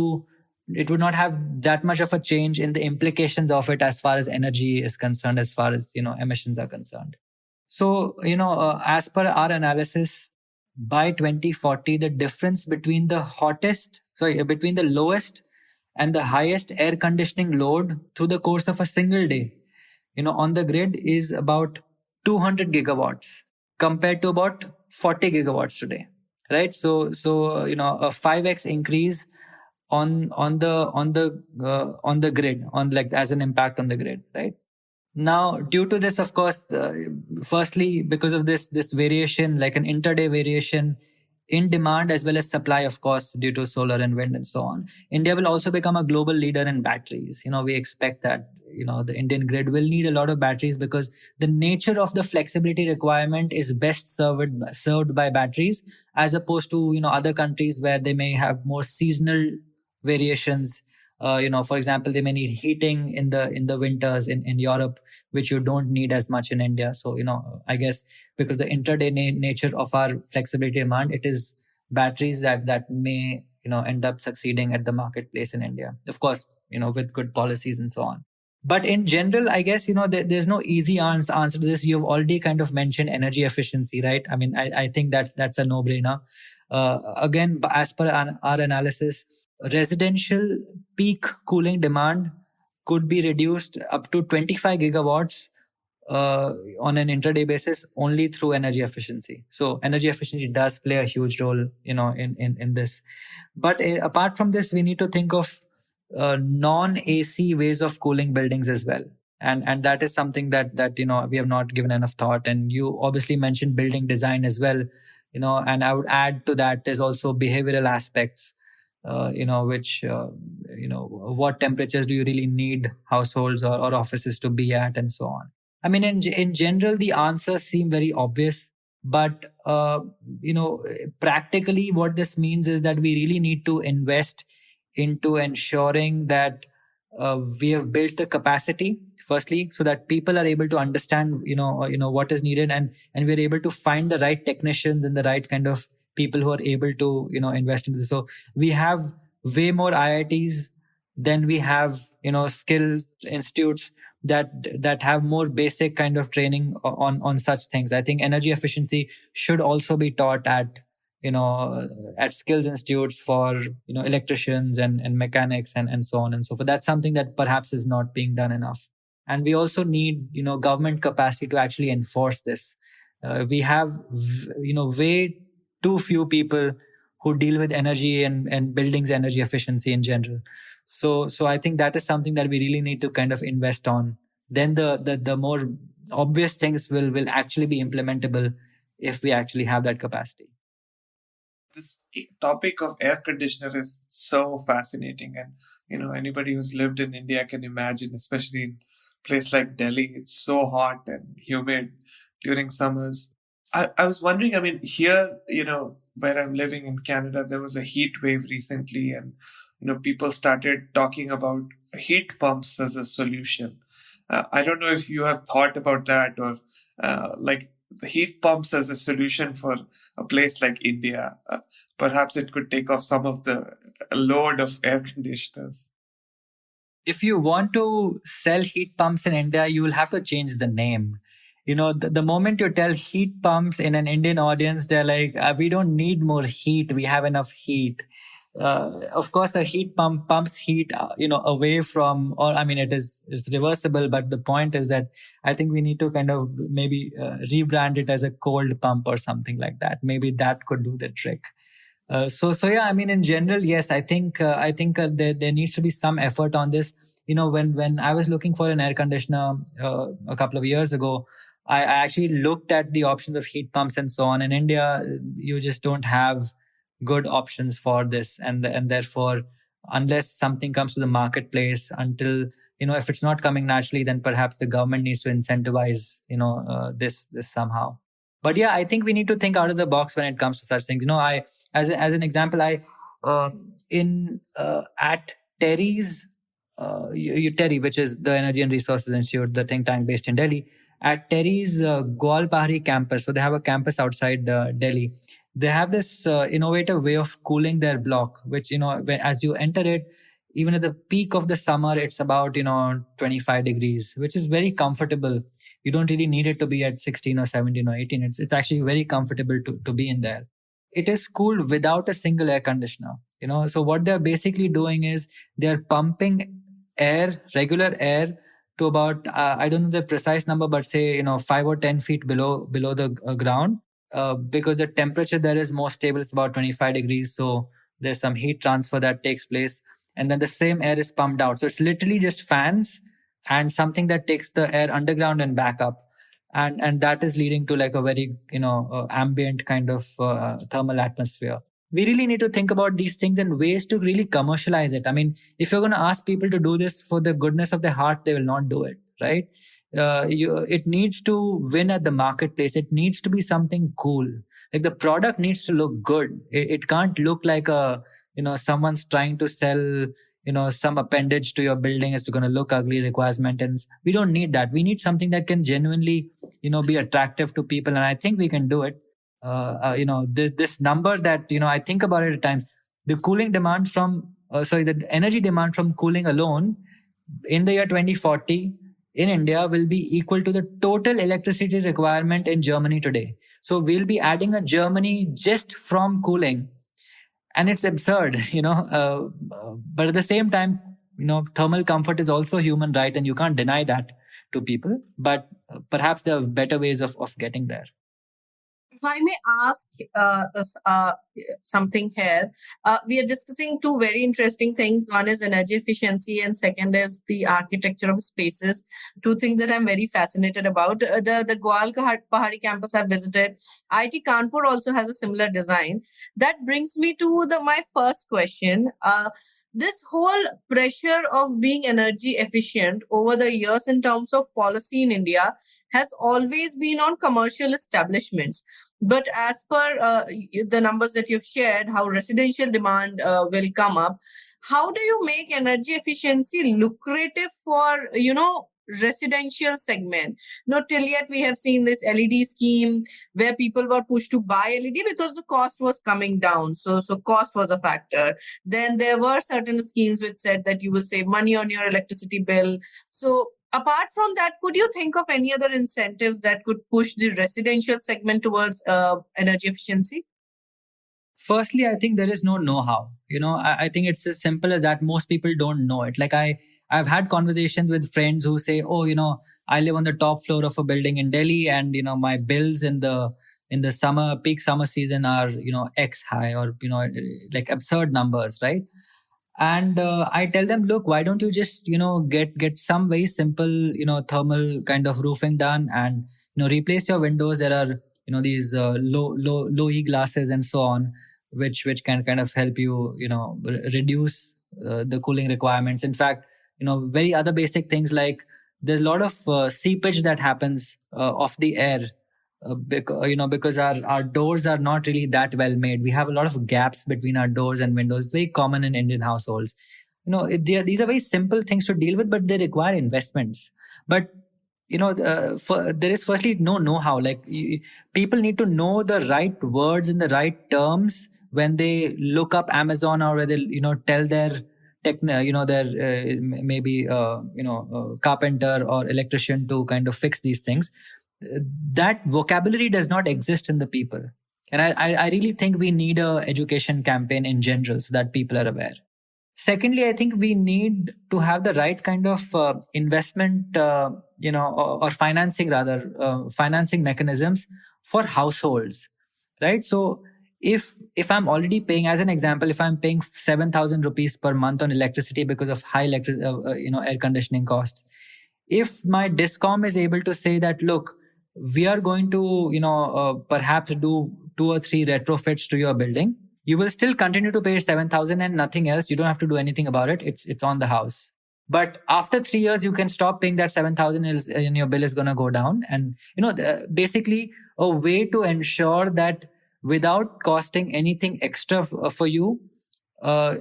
have that much of a change in the implications of it as far as energy is concerned, as far as emissions are concerned. So as per our analysis, by 2040, the difference between between the lowest and the highest air conditioning load through the course of a single day, on the grid is about 200 gigawatts compared to about 40 gigawatts today, right? So a 5x increase on the grid, on like as an impact on the grid, right? Now, due to this, of course, firstly, because of this variation, like an intraday variation in demand as well as supply, of course, due to solar and wind and so on, India will also become a global leader in batteries. We expect that the Indian grid will need a lot of batteries, because the nature of the flexibility requirement is best served by batteries, as opposed to other countries where they may have more seasonal variations. For example, they may need heating in the winters in Europe, which you don't need as much in India. So I guess because the intraday nature of our flexibility demand, it is batteries that may end up succeeding at the marketplace in India, of course, with good policies and so on. But in general, I guess there's no easy answer to this. You've already kind of mentioned energy efficiency, right? I mean, I think that's a no-brainer. Again, as per our analysis, residential peak cooling demand could be reduced up to 25 gigawatts on an intraday basis only through energy efficiency. So energy efficiency does play a huge role, in this. But apart from this, we need to think of non-AC ways of cooling buildings as well. And that is something that we have not given enough thought. And you obviously mentioned building design as well, and I would add to that, there's also behavioral aspects. Which what temperatures do you really need households or offices to be at, and so on. I mean, in general, the answers seem very obvious, but practically what this means is that we really need to invest into ensuring that we have built the capacity, firstly, so that people are able to understand what is needed, and we're able to find the right technicians and the right kind of people who are able to invest into this. So we have way more IITs than we have skills institutes that have more basic kind of training on such things. I think energy efficiency should also be taught at at skills institutes for electricians and mechanics and so on and so forth. That's something that perhaps is not being done enough. And we also need government capacity to actually enforce this. We have way too few people who deal with energy and buildings energy efficiency in general. So I think that is something that we really need to kind of invest on. Then the more obvious things will actually be implementable if we actually have that capacity. This topic of air conditioner is so fascinating, and anybody who's lived in India can imagine, especially in a place like Delhi, it's so hot and humid during summers. I was wondering, I mean, here, where I'm living in Canada, there was a heat wave recently, and, people started talking about heat pumps as a solution. I don't know if you have thought about that, or like the heat pumps as a solution for a place like India. Perhaps it could take off some of the load of air conditioners. If you want to sell heat pumps in India, you will have to change the name. the moment you tell heat pumps in an Indian audience, they're like, we don't need more heat. We have enough heat. Of course, a heat pump pumps heat, away from, or I mean, it's reversible. But the point is that I think we need to kind of maybe rebrand it as a cold pump or something like that. Maybe that could do the trick. So yeah, I mean, in general, yes, I think there needs to be some effort on this. When I was looking for an air conditioner a couple of years ago, I actually looked at the options of heat pumps and so on. In India, you just don't have good options for this, and therefore, unless something comes to the marketplace, until if it's not coming naturally, then perhaps the government needs to incentivize this somehow. But yeah, I think we need to think out of the box when it comes to such things. I as an example, I in at Terry's Terry, which is the Energy and Resources Institute, the think tank based in Delhi, at Terry's Gwalpahari campus. So they have a campus outside Delhi. They have this innovative way of cooling their block, which as you enter it, even at the peak of the summer, it's about 25 degrees, which is very comfortable. You don't really need it to be at 16 or 17 or 18. It's actually very comfortable to be in there. It is cooled without a single air conditioner. So what they're basically doing is they're pumping air, regular air, to about I don't know the precise number, but say 5 or 10 feet below the ground, because the temperature there is more stable. It's about 25 degrees. So there's some heat transfer that takes place, and then the same air is pumped out. So it's literally just fans and something that takes the air underground and back up, and that is leading to like a very ambient kind of thermal atmosphere. We really need to think about these things and ways to really commercialize it. I mean, if you're going to ask people to do this for the goodness of their heart, they will not do it, right? It needs to win at the marketplace. It needs to be something cool. Like the product needs to look good. It can't look like someone's trying to sell some appendage to your building. It's going to look ugly, requires maintenance. We don't need that. We need something that can genuinely be attractive to people, and I think we can do it. This number that I think about it at times, the cooling demand from the energy demand from cooling alone in the year 2040 in India will be equal to the total electricity requirement in Germany today. So we'll be adding a Germany just from cooling, and it's absurd, but at the same time, thermal comfort is also a human right, and you can't deny that to people. But perhaps there are better ways of getting there. If I may ask something here, we are discussing two very interesting things. One is energy efficiency, and second is the architecture of spaces. Two things that I'm very fascinated about. The Gwalpahari campus I've visited. IIT Kanpur also has a similar design. That brings me to my first question. This whole pressure of being energy efficient over the years in terms of policy in India has always been on commercial establishments. But as per the numbers that you've shared, how residential demand will come up, how do you make energy efficiency lucrative for, residential segment? Not till yet we have seen this LED scheme where people were pushed to buy LED because the cost was coming down. So cost was a factor. Then there were certain schemes which said that you will save money on your electricity bill. So apart from that, could you think of any other incentives that could push the residential segment towards energy efficiency? Firstly, I think there is no know-how. I think it's as simple as that. Most people don't know it. Like I've had conversations with friends who say, oh, I live on the top floor of a building in Delhi, and my bills in the peak summer season are X high, or like absurd numbers, right? And I tell them, look, why don't you just get some very simple thermal kind of roofing done, and replace your windows. There are these low E glasses and so on, which can kind of help you reduce the cooling requirements. In fact, very other basic things, like there's a lot of seepage that happens of the air because our doors are not really that well made. We have a lot of gaps between our doors and windows. It's very common in Indian households. These are very simple things to deal with, but they require investments. But there is firstly no know-how. Like people need to know the right words and the right terms when they look up Amazon, or where they tell their maybe carpenter or electrician to kind of fix these things. that vocabulary does not exist in the people. And I really think we need a education campaign in general so that people are aware. Secondly, I think we need to have the right kind of investment, or financing rather, financing mechanisms for households, right? So if I'm already paying, as an example, if I'm paying 7,000 rupees per month on electricity because of high air conditioning costs, if my discom is able to say that, look, we are going to perhaps do 2 or 3 retrofits to your building, you will still continue to pay 7,000 and nothing else. You don't have to do anything about it. It's on the house. But after 3 years, you can stop paying that 7,000 and your bill is going to go down. And, basically a way to ensure that without costing anything extra for you,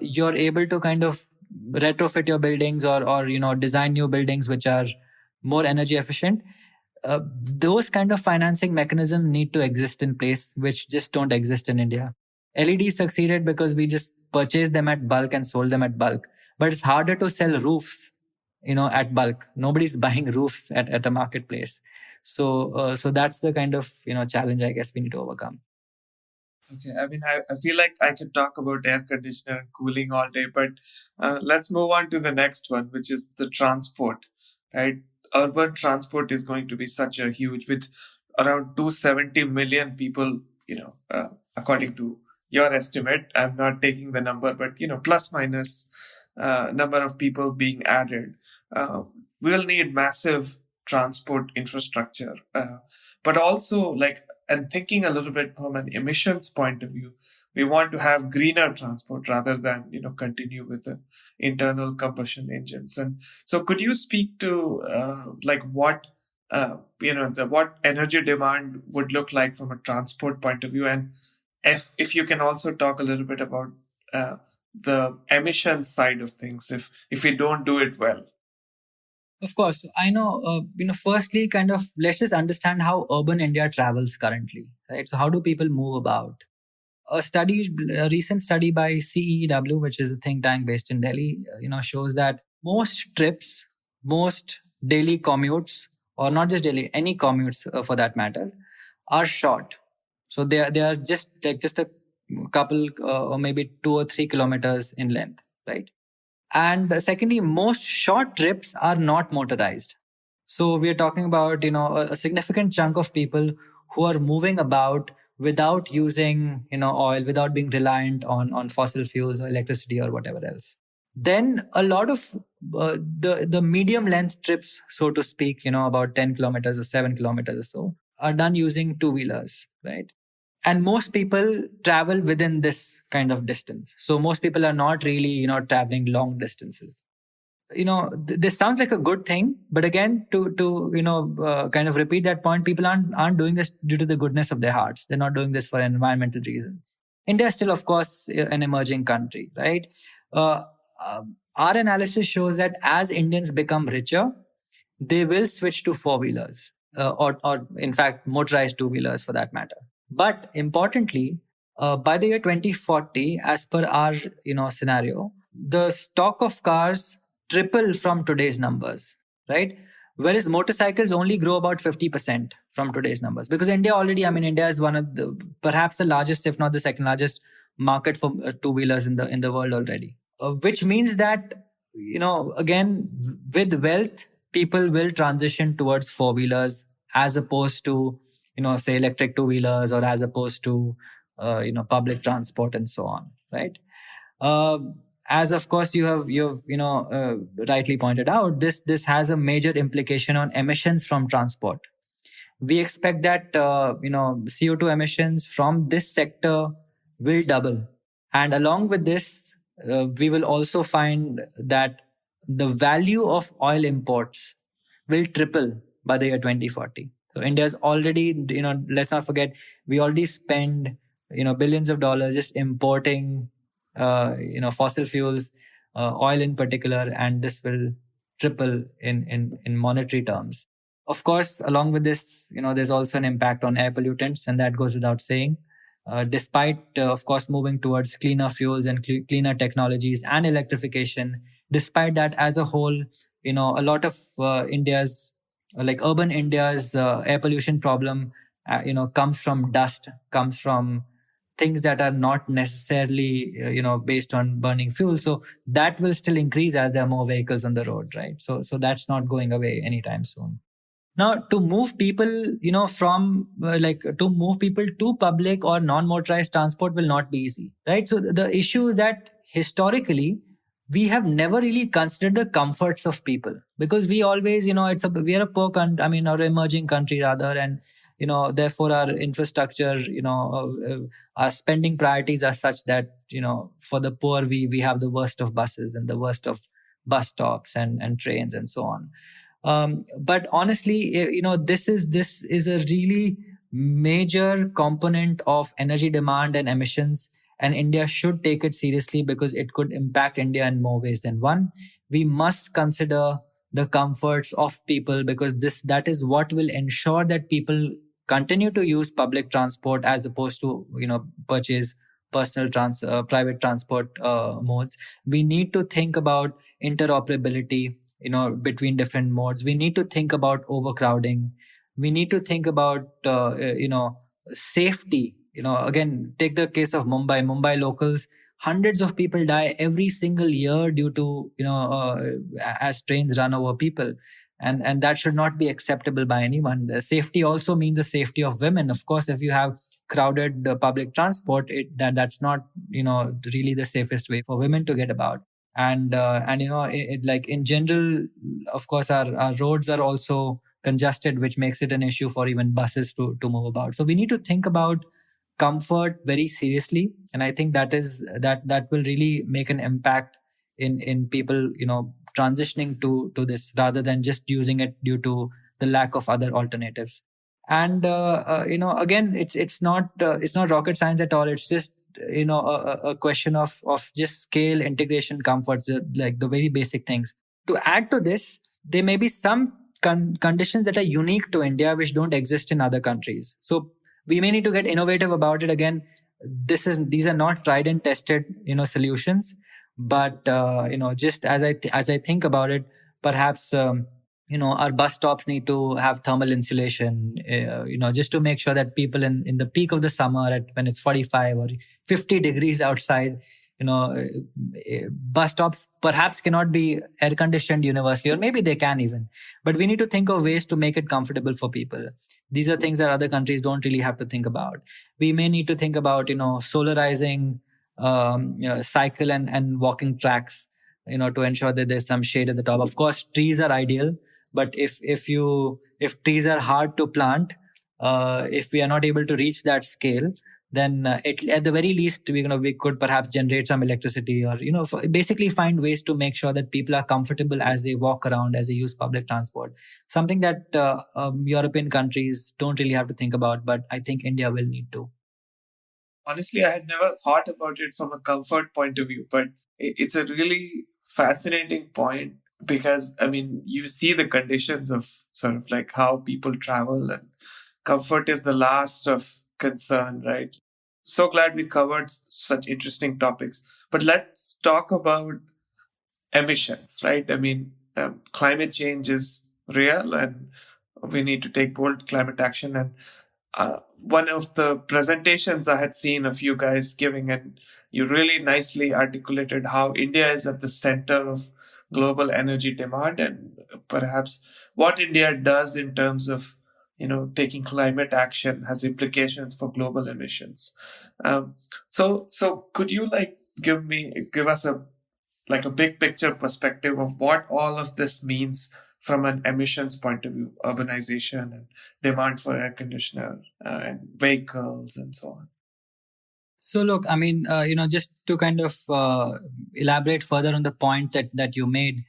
you're able to kind of retrofit your buildings or design new buildings which are more energy efficient. Those kind of financing mechanisms need to exist in place, which just don't exist in India. LED succeeded because we just purchased them at bulk and sold them at bulk. But it's harder to sell roofs, at bulk. Nobody's buying roofs at a marketplace. So that's the kind of challenge I guess we need to overcome. Okay, I mean, I feel like I could talk about air conditioner and cooling all day, but let's move on to the next one, which is the transport, right? Urban transport is going to be such a huge, with around 270 million people, according to your estimate. I'm not taking the number, but, plus minus number of people being added. We'll need massive transport infrastructure, but also and thinking a little bit from an emissions point of view, we want to have greener transport rather than continue with the internal combustion engines. And so, could you speak to what what energy demand would look like from a transport point of view, and if you can also talk a little bit about the emission side of things, if we don't do it well. Of course, I know. Firstly, kind of let's just understand how urban India travels currently, right? So, how do people move about? A recent study by CEW, which is a think tank based in Delhi, shows that most trips, most daily commutes, or not just daily, any commutes for that matter, are short. So they are just a couple or maybe 2 or 3 kilometers in length, right? And secondly, most short trips are not motorized. So we are talking about, a significant chunk of people who are moving about without using, oil, without being reliant on fossil fuels or electricity or whatever else. Then a lot of the medium length trips, so to speak, about 10 kilometers or 7 kilometers or so, are done using two-wheelers, right? And most people travel within this kind of distance. So most people are not really, traveling long distances. This sounds like a good thing, but again, to kind of repeat that point, people aren't doing this due to the goodness of their hearts. They're not doing this for environmental reasons. India is still, of course, an emerging country, right? Our analysis shows that as Indians become richer, they will switch to four-wheelers, or in fact, motorized two-wheelers for that matter. But importantly, by the year 2040, as per our scenario, the stock of cars triple from today's numbers, right? Whereas motorcycles only grow about 50% from today's numbers, because India is one of perhaps the largest, if not the second largest market for two-wheelers in the world already. Which means that, again, with wealth, people will transition towards four-wheelers as opposed to say electric two-wheelers, or as opposed to, public transport and so on, right? As of course you've rightly pointed out, this has a major implication on emissions from transport. We expect that, CO2 emissions from this sector will double. And along with this, we will also find that the value of oil imports will triple by the year 2040. So India's already, let's not forget, we already spend, billions of dollars just importing, fossil fuels, oil in particular, and this will triple in monetary terms. Of course, along with this, there's also an impact on air pollutants, and that goes without saying. Despite, of course, moving towards cleaner fuels and cleaner technologies and electrification, despite that, as a whole, a lot of India's like urban India's air pollution problem, comes from dust, comes from things that are not necessarily, based on burning fuel. So that will still increase as there are more vehicles on the road, right? So that's not going away anytime soon. Now, to move people, from to move people to public or non-motorized transport will not be easy, right? So the issue is that historically, we have never really considered the comforts of people, because we always, we are a poor country, or emerging country rather, and therefore our infrastructure, our spending priorities are such that, for the poor, we have the worst of buses and the worst of bus stops and trains and so on. But honestly, this is a really major component of energy demand and emissions, and India should take it seriously because it could impact India in more ways than one. We must consider the comforts of people, because that is what will ensure that people continue to use public transport as opposed to purchase private transport modes. We need to think about interoperability, between different modes. We need to think about overcrowding. We need to think about safety. Again, take the case of Mumbai locals. Hundreds of people die every single year due to as trains run over people, and that should not be acceptable by anyone. Safety also means the safety of women. Of course, if you have crowded public transport, that's not really the safest way for women to get about. And like in general, of course, our roads are also congested, which makes it an issue for even buses to move about. So we need to think about comfort very seriously, and I think that will really make an impact in people transitioning to this, rather than just using it due to the lack of other alternatives. And again, it's not rocket science at all. It's just a question of just scale, integration, comforts, like the very basic things. To add to this, there may be some conditions that are unique to India which don't exist in other countries. So we may need to get innovative about it. Again, these are not tried and tested solutions, but just as I think about it, perhaps our bus stops need to have thermal insulation, just to make sure that people in the peak of the summer, when it's 45 or 50 degrees outside, bus stops perhaps cannot be air conditioned universally, or maybe they can even, but we need to think of ways to make it comfortable for people. These are things that other countries don't really have to think about. We may need to think about solarizing cycle and walking tracks, to ensure that there's some shade at the top. Of course, trees are ideal, but if trees are hard to plant, if we are not able to reach that scale, then at the very least we could perhaps generate some electricity, or basically find ways to make sure that people are comfortable as they walk around, as they use public transport. Something that European countries don't really have to think about, but I think India will need to. Honestly, I had never thought about it from a comfort point of view, but it's a really fascinating point, because you see the conditions of sort of like how people travel, and comfort is the last of concern, right? So glad we covered such interesting topics. But let's talk about emissions, right? Climate change is real, and we need to take bold climate action. And one of the presentations I had seen of you guys giving, and you really nicely articulated how India is at the center of global energy demand, and perhaps what India does in terms of taking climate action has implications for global emissions. So could you give us a big picture perspective of what all of this means from an emissions point of view, urbanization and demand for air conditioner and vehicles and so on? So look, just to kind of elaborate further on the point that you made,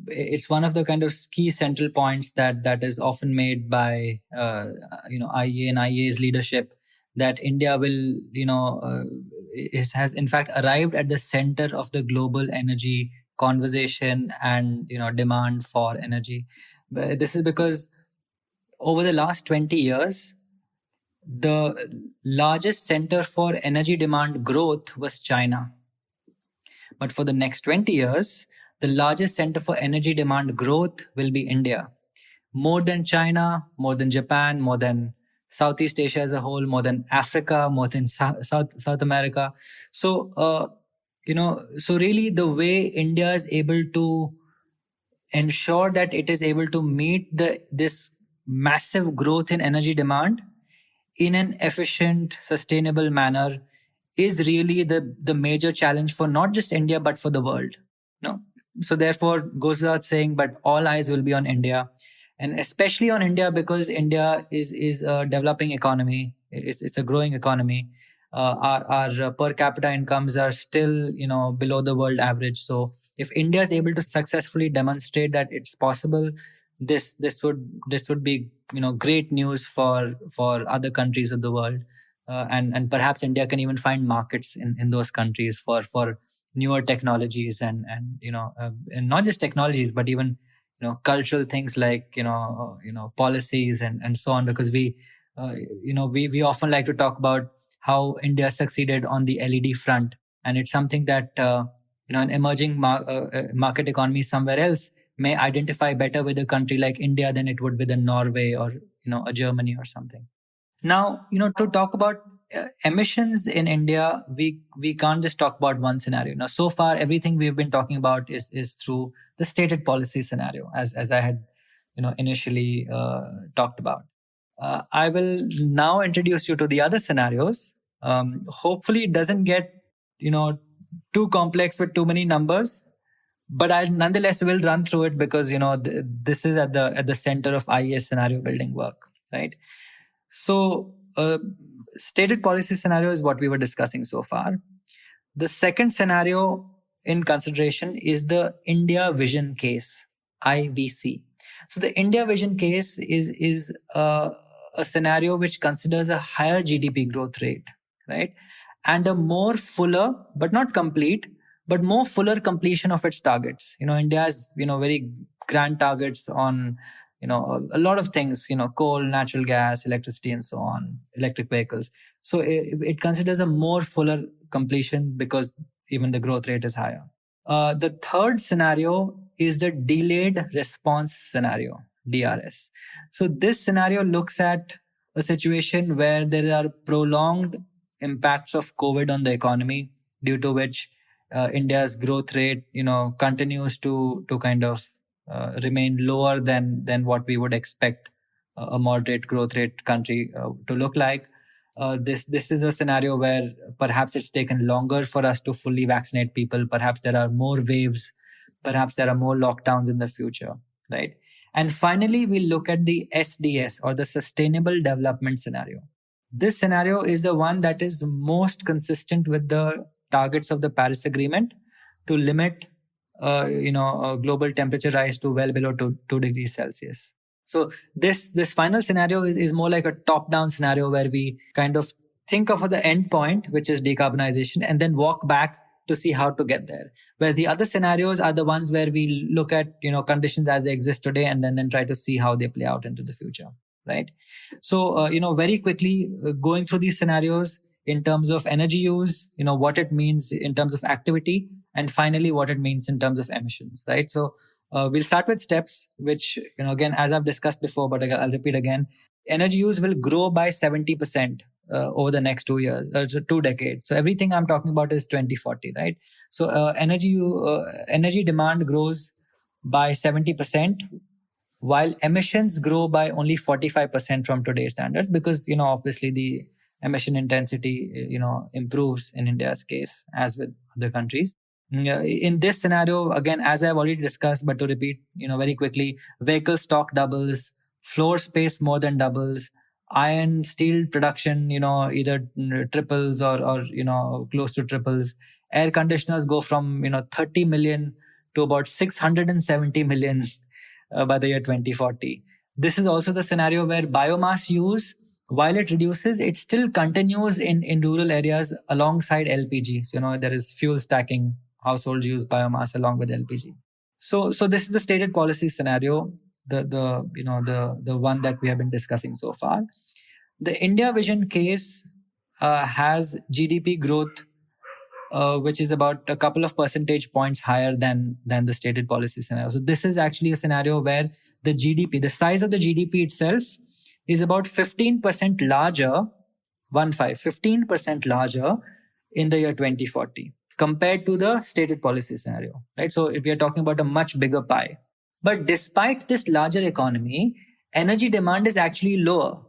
it's one of the kind of key central points that is often made by IEA and IEA's leadership, that India will has in fact arrived at the center of the global energy conversation and demand for energy. This is because over the last 20 years, the largest center for energy demand growth was China. But for the next 20 years, the largest center for energy demand growth will be India. more than China, more than Japan, more than Southeast Asia as a whole, more than Africa, more than South America. So, so really the way India is able to ensure that it is able to meet this massive growth in energy demand in an efficient, sustainable manner is really the major challenge for not just India but for the world. No, so therefore goes without saying, but all eyes will be on India, and especially on India because India is a developing economy. It's a growing economy. Our per capita incomes are still below the world average. So if India is able to successfully demonstrate that it's possible, this would be great news for other countries of the world, and perhaps India can even find markets in those countries for newer technologies and not just technologies but even cultural things like policies and so on, because we often like to talk about how India succeeded on the LED front, and it's something that an emerging market economy somewhere else may identify better with a country like India than it would with a Norway or a Germany or something. Now, to talk about emissions in India, we can't just talk about one scenario. Now, so far, everything we've been talking about is through the stated policy scenario, as I had initially talked about. I will now introduce you to the other scenarios. Hopefully, it doesn't get too complex with too many numbers, but I nonetheless will run through it because this is at the center of IEA scenario building work, right? So, stated policy scenario is what we were discussing so far. The second scenario in consideration is the India Vision Case, IVC. So, the India Vision Case is a scenario which considers a higher GDP growth rate, right, and a more fuller, but not complete, but more fuller completion of its targets. India has very grand targets on a lot of things, coal, natural gas, electricity, and so on, electric vehicles. So it considers a more fuller completion because even the growth rate is higher. The third scenario is the delayed response scenario, DRS. So this scenario looks at a situation where there are prolonged impacts of COVID on the economy, due to which India's growth rate, continues to kind of remain lower than what we would expect a moderate growth rate country to look like. This is a scenario where perhaps it's taken longer for us to fully vaccinate people. Perhaps there are more waves. Perhaps there are more lockdowns in the future, right? And finally, we look at the SDS, or the Sustainable Development Scenario. This scenario is the one that is most consistent with the targets of the Paris Agreement to limit global temperature rise to well below 2 degrees Celsius. So this final scenario is more like a top-down scenario where we kind of think of the end point, which is decarbonization, and then walk back to see how to get there. Where the other scenarios are the ones where we look at conditions as they exist today and then try to see how they play out into the future, right? So very quickly going through these scenarios in terms of energy use, what it means in terms of activity, and finally what it means in terms of emissions, right? So we'll start with steps, which again, as I've discussed before, but I'll repeat again. Energy use will grow by 70% over the next 2 years, 2 decades. So everything I'm talking about is 2040, right? So energy demand grows by 70%, while emissions grow by only 45% from today's standards, because obviously the emission intensity improves in India's case as with other countries. In this scenario, again, as I've already discussed, but to repeat very quickly, vehicle stock doubles, floor space more than doubles, iron steel production either triples or close to triples. Air conditioners go from 30 million to about 670 million by the year 2040. This is also the scenario where biomass use, while it reduces, it still continues in rural areas alongside LPG. So, there is fuel stacking. Households use biomass along with LPG. So this is the stated policy scenario, the one that we have been discussing so far. The India Vision Case has GDP growth which is about a couple of percentage points higher than the stated policy scenario. So this is actually a scenario where the GDP, the size of the GDP itself, is about 15% larger, 15% larger in the year 2040 compared to the stated policy scenario, right? So if we are talking about a much bigger pie. But despite this larger economy, energy demand is actually lower.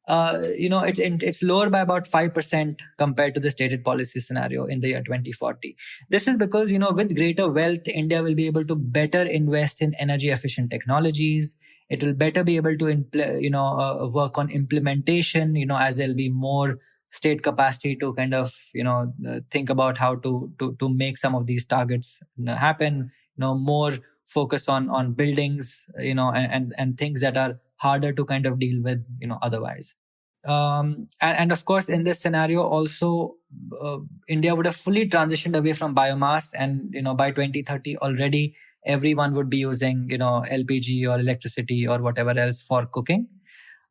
It's lower by about 5% compared to the stated policy scenario in the year 2040. This is because, with greater wealth, India will be able to better invest in energy efficient technologies. It will better be able to, work on implementation, as there'll be more state capacity to kind of, think about how to make some of these targets happen, more focus on buildings, and things that are harder to kind of deal with, otherwise. And of course, in this scenario, also, India would have fully transitioned away from biomass, and by 2030 already everyone would be using LPG or electricity or whatever else for cooking,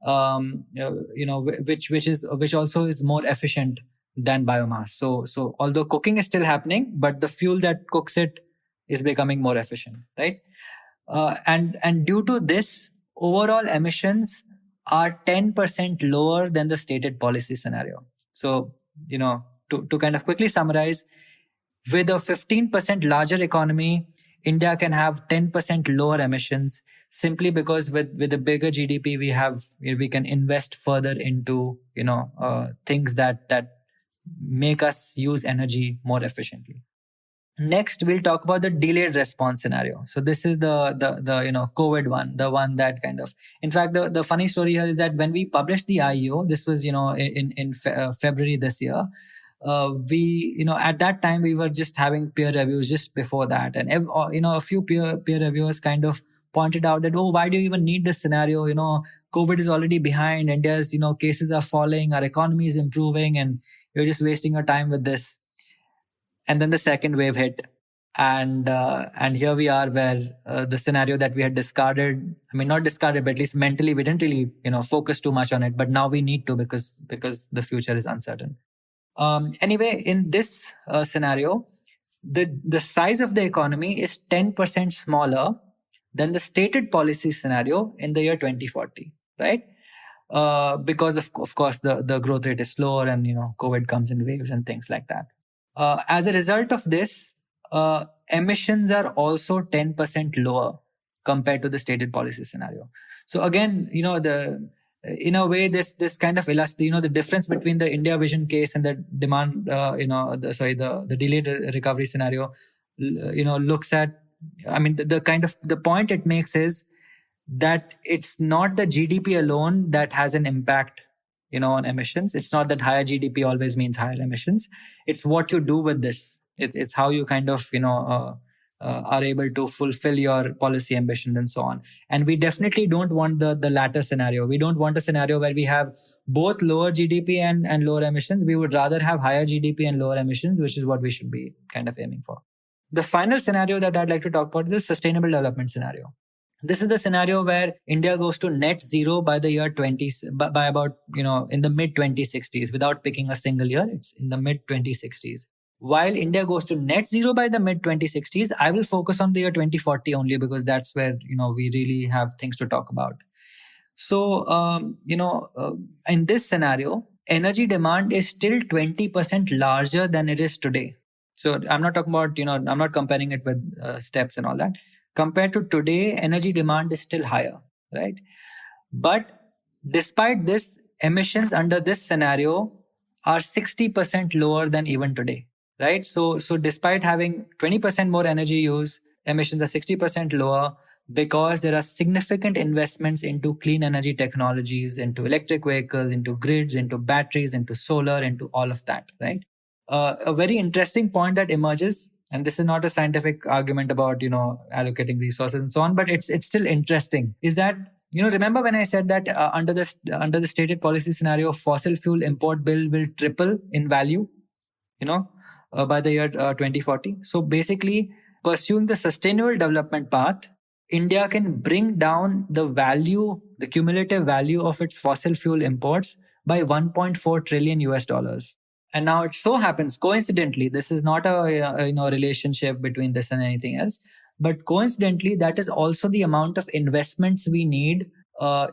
which also is more efficient than biomass. So although cooking is still happening, but the fuel that cooks it is becoming more efficient, right? And due to this, overall emissions are 10% lower than the stated policy scenario. So, to kind of quickly summarize, with a 15% larger economy, India can have 10% lower emissions simply because with a bigger GDP, we can invest further into, things that make us use energy more efficiently. Next, we'll talk about the delayed response scenario. So this is the COVID one, the one that kind of, in fact, the funny story here is that when we published the IEO, this was, in February this year, we, at that time we were just having peer reviews just before that. And, a few peer reviewers kind of pointed out that, why do you even need this scenario? COVID is already behind. India's, cases are falling. Our economy is improving, and you're just wasting your time with this. And then the second wave hit, and here we are, where the scenario that we had discarded, not discarded, but at least mentally we didn't really focus too much on it. But now we need to, because the future is uncertain. Anyway, in this scenario, the size of the economy is 10% smaller than the stated policy scenario in the year 2040, right? Because of course the growth rate is slower, and COVID comes in waves and things like that. As a result of this, emissions are also 10% lower compared to the stated policy scenario. So again, in a way, this kind of illustrates, the difference between the India vision case and the demand, the delayed recovery scenario, looks at, the point it makes is that it's not the GDP alone that has an impact on emissions. It's not that higher GDP always means higher emissions. It's what you do with this. It's how you kind of, are able to fulfill your policy ambitions and so on. And we definitely don't want the latter scenario. We don't want a scenario where we have both lower GDP and lower emissions. We would rather have higher GDP and lower emissions, which is what we should be kind of aiming for. The final scenario that I'd like to talk about is the sustainable development scenario. This is the scenario where India goes to net zero by the year by about, in the mid 2060s, without picking a single year. It's in the mid 2060s. While India goes to net zero by the mid 2060s, I will focus on the year 2040 only, because that's where, we really have things to talk about. So, in this scenario, energy demand is still 20% larger than it is today. So I'm not talking about, I'm not comparing it with steps and all that. Compared to today, energy demand is still higher, right? But despite this, emissions under this scenario are 60% lower than even today, right? So despite having 20% more energy use, emissions are 60% lower, because there are significant investments into clean energy technologies, into electric vehicles, into grids, into batteries, into solar, into all of that, right? A very interesting point that emerges, and this is not a scientific argument about, allocating resources and so on, but it's still interesting, is that, remember when I said that under the stated policy scenario, fossil fuel import bill will triple in value, by the year 2040. So basically, pursuing the sustainable development path, India can bring down the cumulative value of its fossil fuel imports by $1.4 trillion. And now it so happens, coincidentally, this is not a relationship between this and anything else, but coincidentally, that is also the amount of investments we need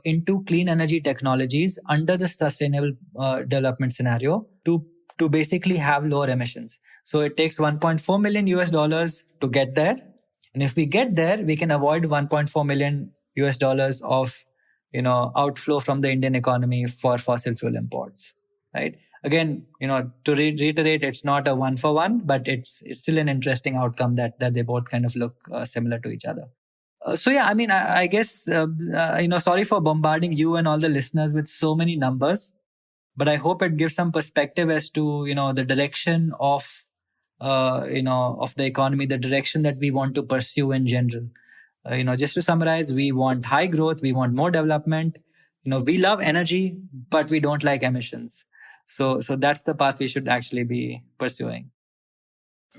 into clean energy technologies under the sustainable development scenario to basically have lower emissions. So it takes 1.4 million US dollars to get there, and if we get there, we can avoid 1.4 million US dollars of outflow from the Indian economy for fossil fuel imports. Right. Again, to reiterate, it's not a one for one, but it's still an interesting outcome that they both kind of look similar to each other. So yeah, I mean, I guess sorry for bombarding you and all the listeners with so many numbers, but I hope it gives some perspective as to the direction of of the economy, the direction that we want to pursue in general. Just to summarize, we want high growth, we want more development. We love energy, but we don't like emissions. So that's the path we should actually be pursuing.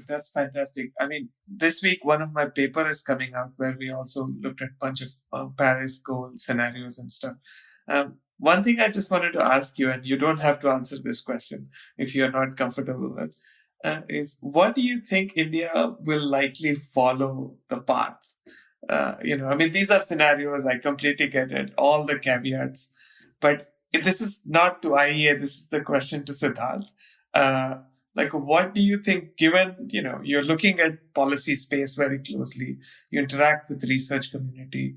That's fantastic. I mean, this week, one of my paper is coming out where we also looked at a bunch of Paris goal scenarios and stuff. One thing I just wanted to ask you, and you don't have to answer this question if you're not comfortable with, is what do you think India will likely follow the path? I mean, these are scenarios. I completely get it, all the caveats. But if this is not to IEA, this is the question to Siddharth. Like, what do you think, given, you're looking at policy space very closely, you interact with research community,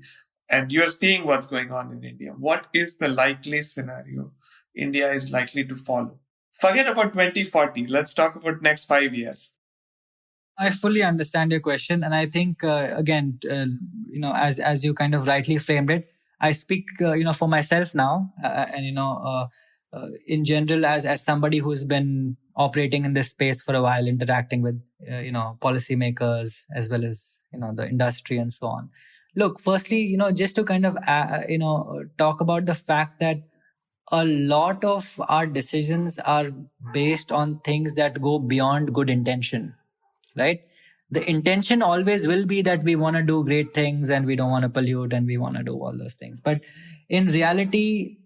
and you're seeing what's going on in India. What is the likely scenario India is likely to follow? Forget about 2040. Let's talk about next 5 years. I fully understand your question, and I think again, as you kind of rightly framed it, I speak for myself now, and in general as somebody who's been operating in this space for a while, interacting with policymakers as well as the industry and so on. Look, firstly, just to kind of talk about the fact that a lot of our decisions are based on things that go beyond good intention. Right? The intention always will be that we want to do great things and we don't want to pollute and we want to do all those things. But in reality,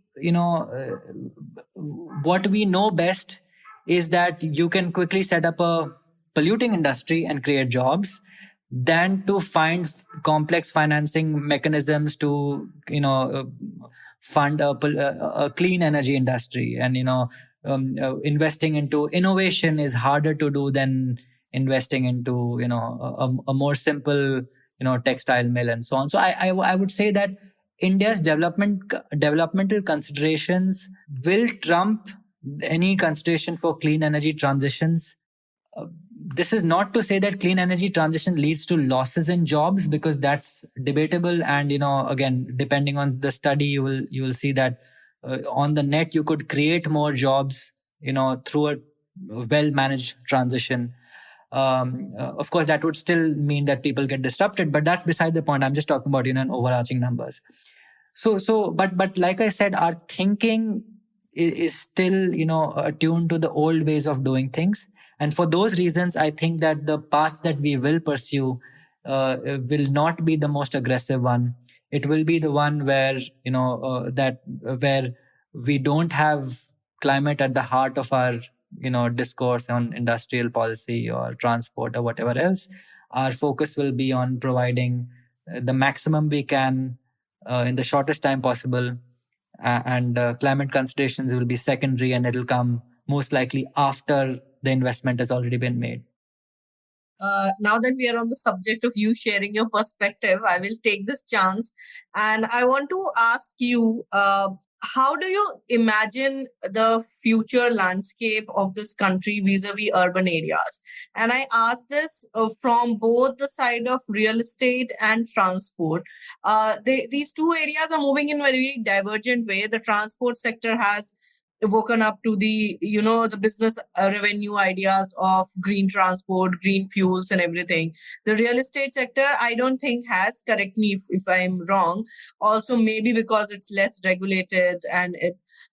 what we know best is that you can quickly set up a polluting industry and create jobs than to find complex financing mechanisms to fund a clean energy industry. And investing into innovation is harder to do than investing into a more simple textile mill and so on. So I would say that India's developmental considerations will trump any consideration for clean energy transitions. This is not to say that clean energy transition leads to losses in jobs, because that's debatable. And again, depending on the study, you will see that on the net you could create more jobs through a well managed transition. Of course, that would still mean that people get disrupted, but that's beside the point. I'm just talking about in overarching numbers. But like I said, our thinking is still attuned to the old ways of doing things, and for those reasons, I think that the path that we will pursue will not be the most aggressive one. It will be the one where where we don't have climate at the heart of our discourse on industrial policy or transport or whatever else. Our focus will be on providing the maximum we can in the shortest time possible, and climate considerations will be secondary, and it'll come most likely after the investment has already been made. Now that we are on the subject of you sharing your perspective, I will take this chance and I want to ask you, how do you imagine the future landscape of this country vis-a-vis urban areas? And I ask this from both the side of real estate and transport. These two areas are moving in a very divergent way. The transport sector has woken up to the the business revenue ideas of green transport, green fuels and everything. The real estate sector, I don't think has, correct me if I'm wrong, also maybe because it's less regulated.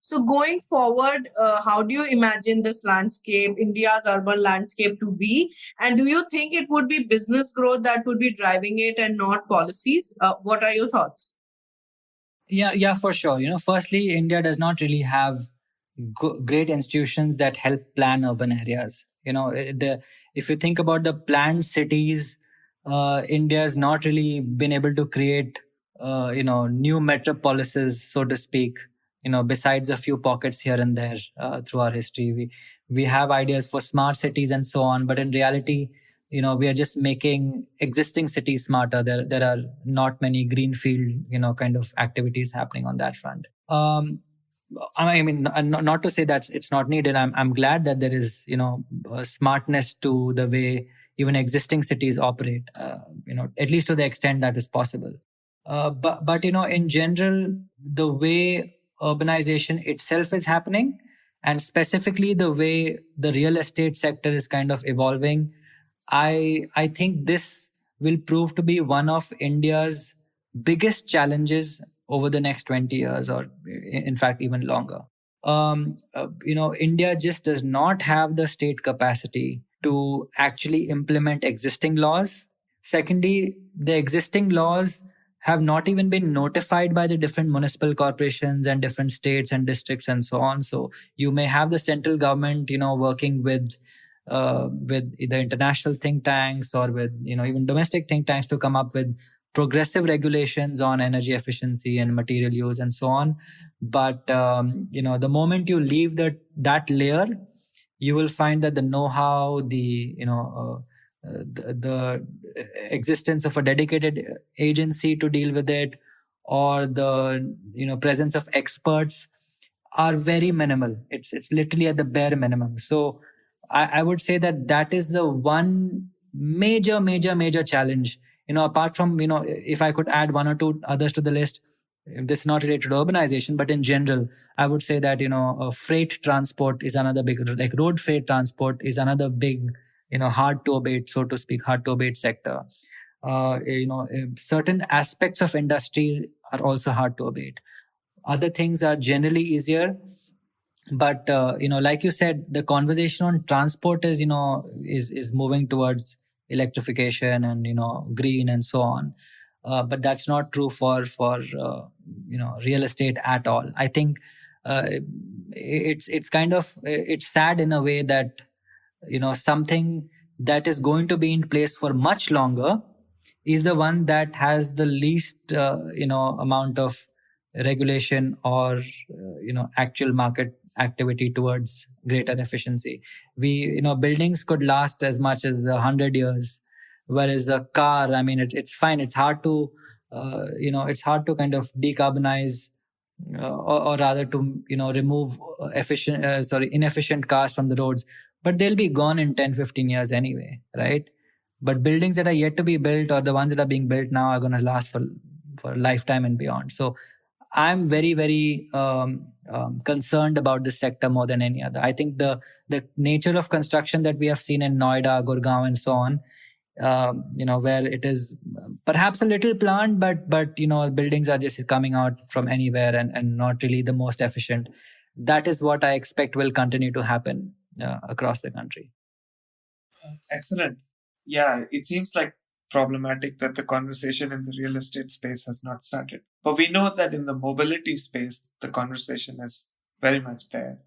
So going forward, how do you imagine this landscape, India's urban landscape, to be? And do you think it would be business growth that would be driving it and not policies? What are your thoughts? Yeah, for sure. Firstly, India does not really have great institutions that help plan urban areas. If you think about the planned cities, India has not really been able to create, new metropolises, so to speak. Besides a few pockets here and there through our history, we have ideas for smart cities and so on, but in reality, we are just making existing cities smarter. There are not many greenfield, kind of activities happening on that front. I mean, not to say that it's not needed. I'm glad that there is, smartness to the way even existing cities operate. At least to the extent that is possible. But in general, the way urbanization itself is happening, and specifically the way the real estate sector is kind of evolving, I think this will prove to be one of India's biggest challenges over the next 20 years, or in fact even longer. India just does not have the state capacity to actually implement existing laws. Secondly, the existing laws have not even been notified by the different municipal corporations and different states and districts and so on. So you may have the central government, working with either international think tanks or with, even domestic think tanks to come up with progressive regulations on energy efficiency and material use and so on. But, the moment you leave that layer, you will find that the know-how, the existence of a dedicated agency to deal with it, or the presence of experts are very minimal. It's literally at the bare minimum. So I would say that is the one major challenge. Apart from, if I could add one or two others to the list, this is not related to urbanization, but in general, I would say that, freight transport is another big, like road freight transport is another big, hard to abate, so to speak, hard to abate sector. Certain aspects of industry are also hard to abate. Other things are generally easier. But, like you said, the conversation on transport is, is moving towards electrification and, green and so on. But that's not true for real estate at all. I think it's kind of, it's sad in a way that, something that is going to be in place for much longer is the one that has the least, amount of regulation or, actual market activity towards greater efficiency. Buildings could last as much as 100 years, whereas a car, I mean, it's fine. It's hard to, it's hard to kind of decarbonize, or rather to, remove inefficient cars from the roads, but they'll be gone in 10-15 years anyway, right? But buildings that are yet to be built, or the ones that are being built now, are going to last for a lifetime and beyond. So I'm very, very concerned about this sector more than any other. I think the nature of construction that we have seen in Noida, Gurgaon, and so on, where it is perhaps a little planned, but buildings are just coming out from anywhere and not really the most efficient. That is what I expect will continue to happen across the country. Excellent. Yeah, it seems like problematic that the conversation in the real estate space has not started. But we know that in the mobility space, the conversation is very much there.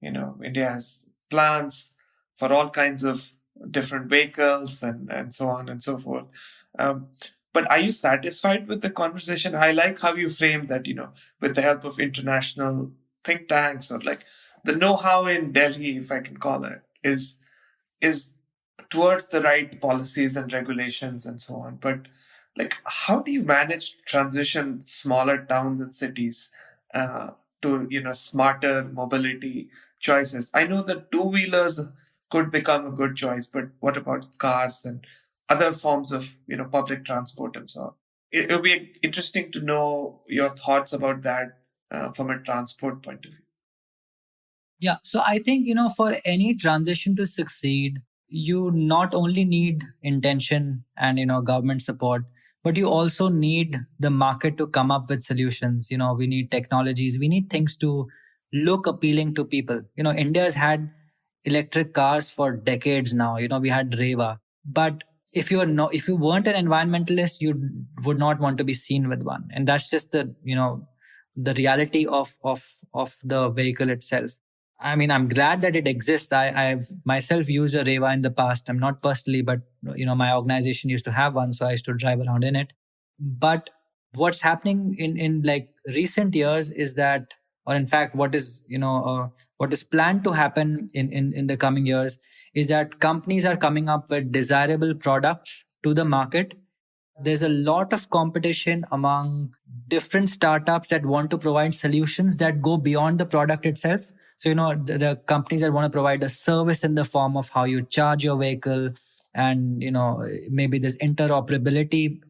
India has plans for all kinds of different vehicles and so on and so forth. But are you satisfied with the conversation? I like how you framed that, with the help of international think tanks, or like the know-how in Delhi, if I can call it, is towards the right policies and regulations and so on. But like, how do you manage transition smaller towns and cities to smarter mobility choices? I know that two-wheelers could become a good choice, but what about cars and other forms of public transport and so on? It would be interesting to know your thoughts about that from a transport point of view. Yeah, so I think for any transition to succeed, you not only need intention and government support, but you also need the market to come up with solutions. We need technologies, we need things to look appealing to people. India has had electric cars for decades now. We had Reva, but if you weren't an environmentalist, you would not want to be seen with one, and that's just the reality of of the vehicle itself. I mean, I'm glad that it exists. I've myself used a Reva in the past. I'm not personally, but my organization used to have one, so I used to drive around in it. But what's happening in like recent years is that, or in fact, what is planned to happen in the coming years is that companies are coming up with desirable products to the market. There's a lot of competition among different startups that want to provide solutions that go beyond the product itself. So, the companies that want to provide a service in the form of how you charge your vehicle, and, maybe there's interoperability,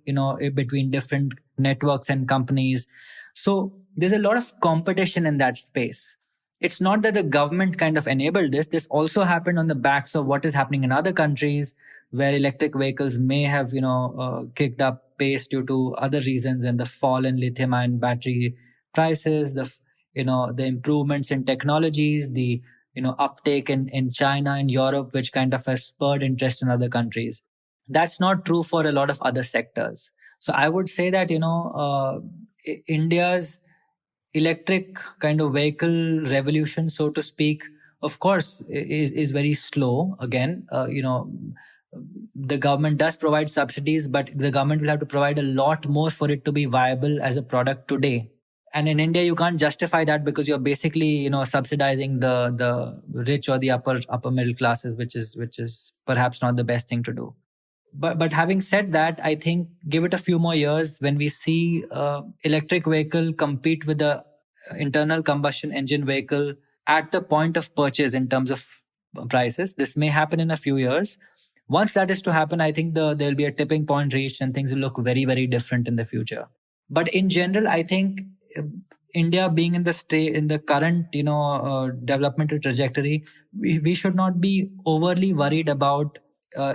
between different networks and companies. So there's a lot of competition in that space. It's not that the government kind of enabled this. This also happened on the backs of what is happening in other countries where electric vehicles may have, kicked up pace due to other reasons, and the fall in lithium ion battery prices, the improvements in technologies, the, uptake in China and Europe, which kind of has spurred interest in other countries. That's not true for a lot of other sectors. So I would say that, India's electric kind of vehicle revolution, so to speak, of course, is very slow. Again, the government does provide subsidies, but the government will have to provide a lot more for it to be viable as a product today. And in India, you can't justify that because you're basically, subsidizing the rich or the upper middle classes, which is perhaps not the best thing to do. But having said that, I think give it a few more years when we see electric vehicle compete with the internal combustion engine vehicle at the point of purchase in terms of prices. This may happen in a few years. Once that is to happen, I think there'll be a tipping point reached and things will look very, very different in the future. But in general, I think India being in the current, developmental trajectory, we should not be overly worried about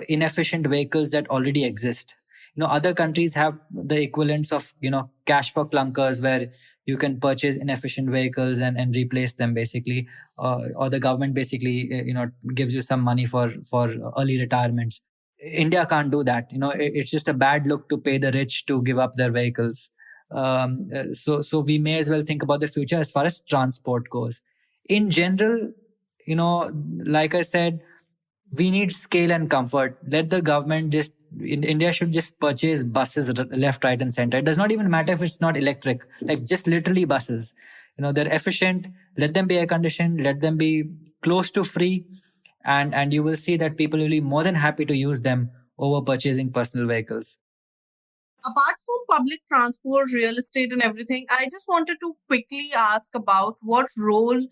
inefficient vehicles that already exist. Other countries have the equivalents of, cash for clunkers, where you can purchase inefficient vehicles and replace them basically, or the government basically, gives you some money for early retirements. India can't do that. It's just a bad look to pay the rich to give up their vehicles. So we may as well think about the future as far as transport goes. In general, like I said, we need scale and comfort. Let the government India should just purchase buses left, right, and center. It does not even matter if it's not electric, like just literally buses. They're efficient. Let them be air conditioned. Let them be close to free. And you will see that people will be more than happy to use them over purchasing personal vehicles. Apart from public transport, real estate, and everything, I just wanted to quickly ask about what role,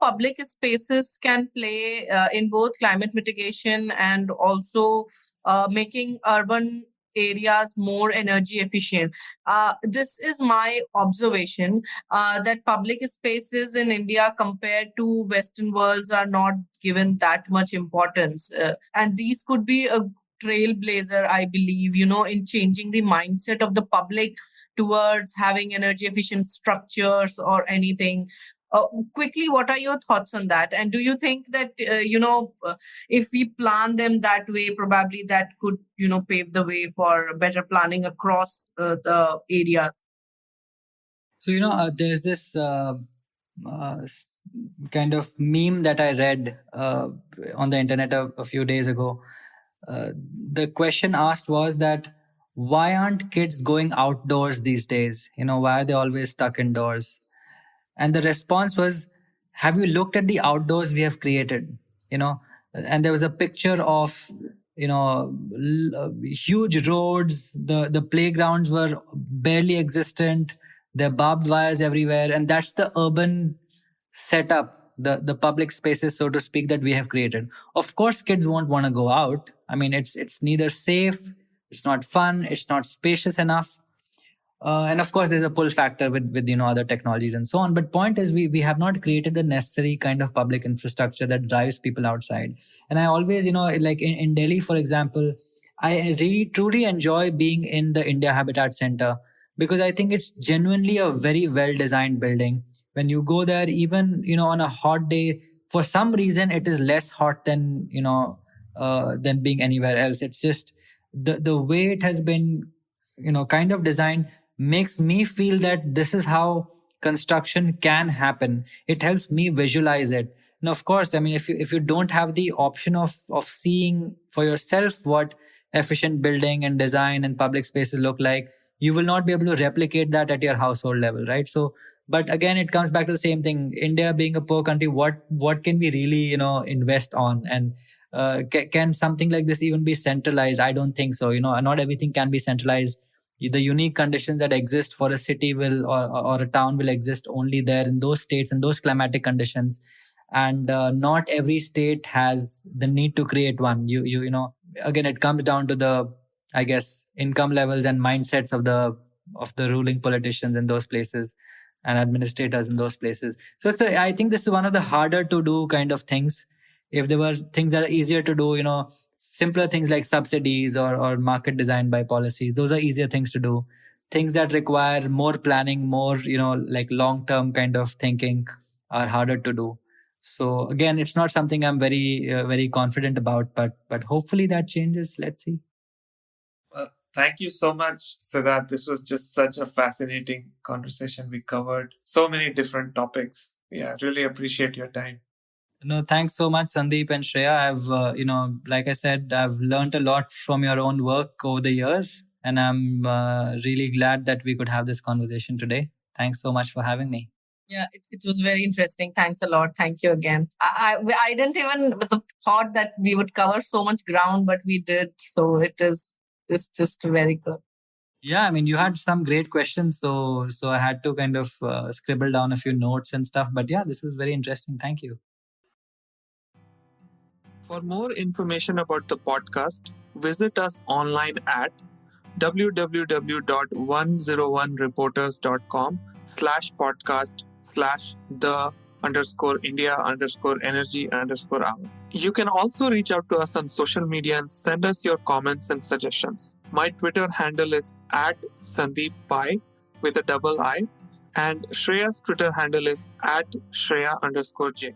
public spaces can play in both climate mitigation and also making urban areas more energy efficient. This is my observation that public spaces in India compared to Western worlds are not given that much importance. And these could be a trailblazer, I believe, in changing the mindset of the public towards having energy efficient structures or anything. Quickly, what are your thoughts on that? And do you think that, if we plan them that way, probably that could, pave the way for better planning across the areas? So, there's this kind of meme that I read on the internet a few days ago. The question asked was that, why aren't kids going outdoors these days? Why are they always stuck indoors? And the response was, have you looked at the outdoors we have created? And there was a picture of, huge roads. The playgrounds were barely existent. There are barbed wires everywhere. And that's the urban setup, the public spaces, so to speak, that we have created. Of course, kids won't want to go out. I mean, it's neither safe, it's not fun, it's not spacious enough. And of course, there's a pull factor with other technologies and so on. But point is, we have not created the necessary kind of public infrastructure that drives people outside. And I always, like in Delhi, for example, I really truly enjoy being in the India Habitat Center because I think it's genuinely a very well designed building. When you go there, even on a hot day, for some reason it is less hot than than being anywhere else. It's just the way it has been kind of designed makes me feel that this is how construction can happen. It helps me visualize it. And of course, I mean, if you don't have the option of seeing for yourself what efficient building and design and public spaces look like, you will not be able to replicate that at your household level, right? So, but again, it comes back to the same thing. India being a poor country, what can we really invest on? And can something like this even be centralized? I don't think so. Not everything can be centralized. The unique conditions that exist for a city will or a town will exist only there in those states and those climatic conditions. And not every state has the need to create one. Again, it comes down to the, I guess, income levels and mindsets of the ruling politicians in those places and administrators in those places. So I think this is one of the harder to do kind of things. If there were things that are easier to do, simpler things like subsidies or market design by policies, those are easier things to do. Things that require more planning, more, like long-term kind of thinking are harder to do. So again, it's not something I'm very confident about, but hopefully that changes. Let's see. Well, thank you so much, Siddharth. This was just such a fascinating conversation. We covered so many different topics. Yeah, really appreciate your time. No, thanks so much, Sandeep and Shreya. I've, like I said, I've learned a lot from your own work over the years, and I'm really glad that we could have this conversation today. Thanks so much for having me. Yeah, it was very interesting. Thanks a lot. Thank you again. I didn't even thought that we would cover so much ground, but we did. So it's just very good. Yeah, I mean, you had some great questions, so I had to kind of scribble down a few notes and stuff. But yeah, this is very interesting. Thank you. For more information about the podcast, visit us online at www.101reporters.com/podcast/the_India_energy_hour. You can also reach out to us on social media and send us your comments and suggestions. My Twitter handle is at Sandeep Pai with a double I, and Shreya's Twitter handle is at Shreya_J.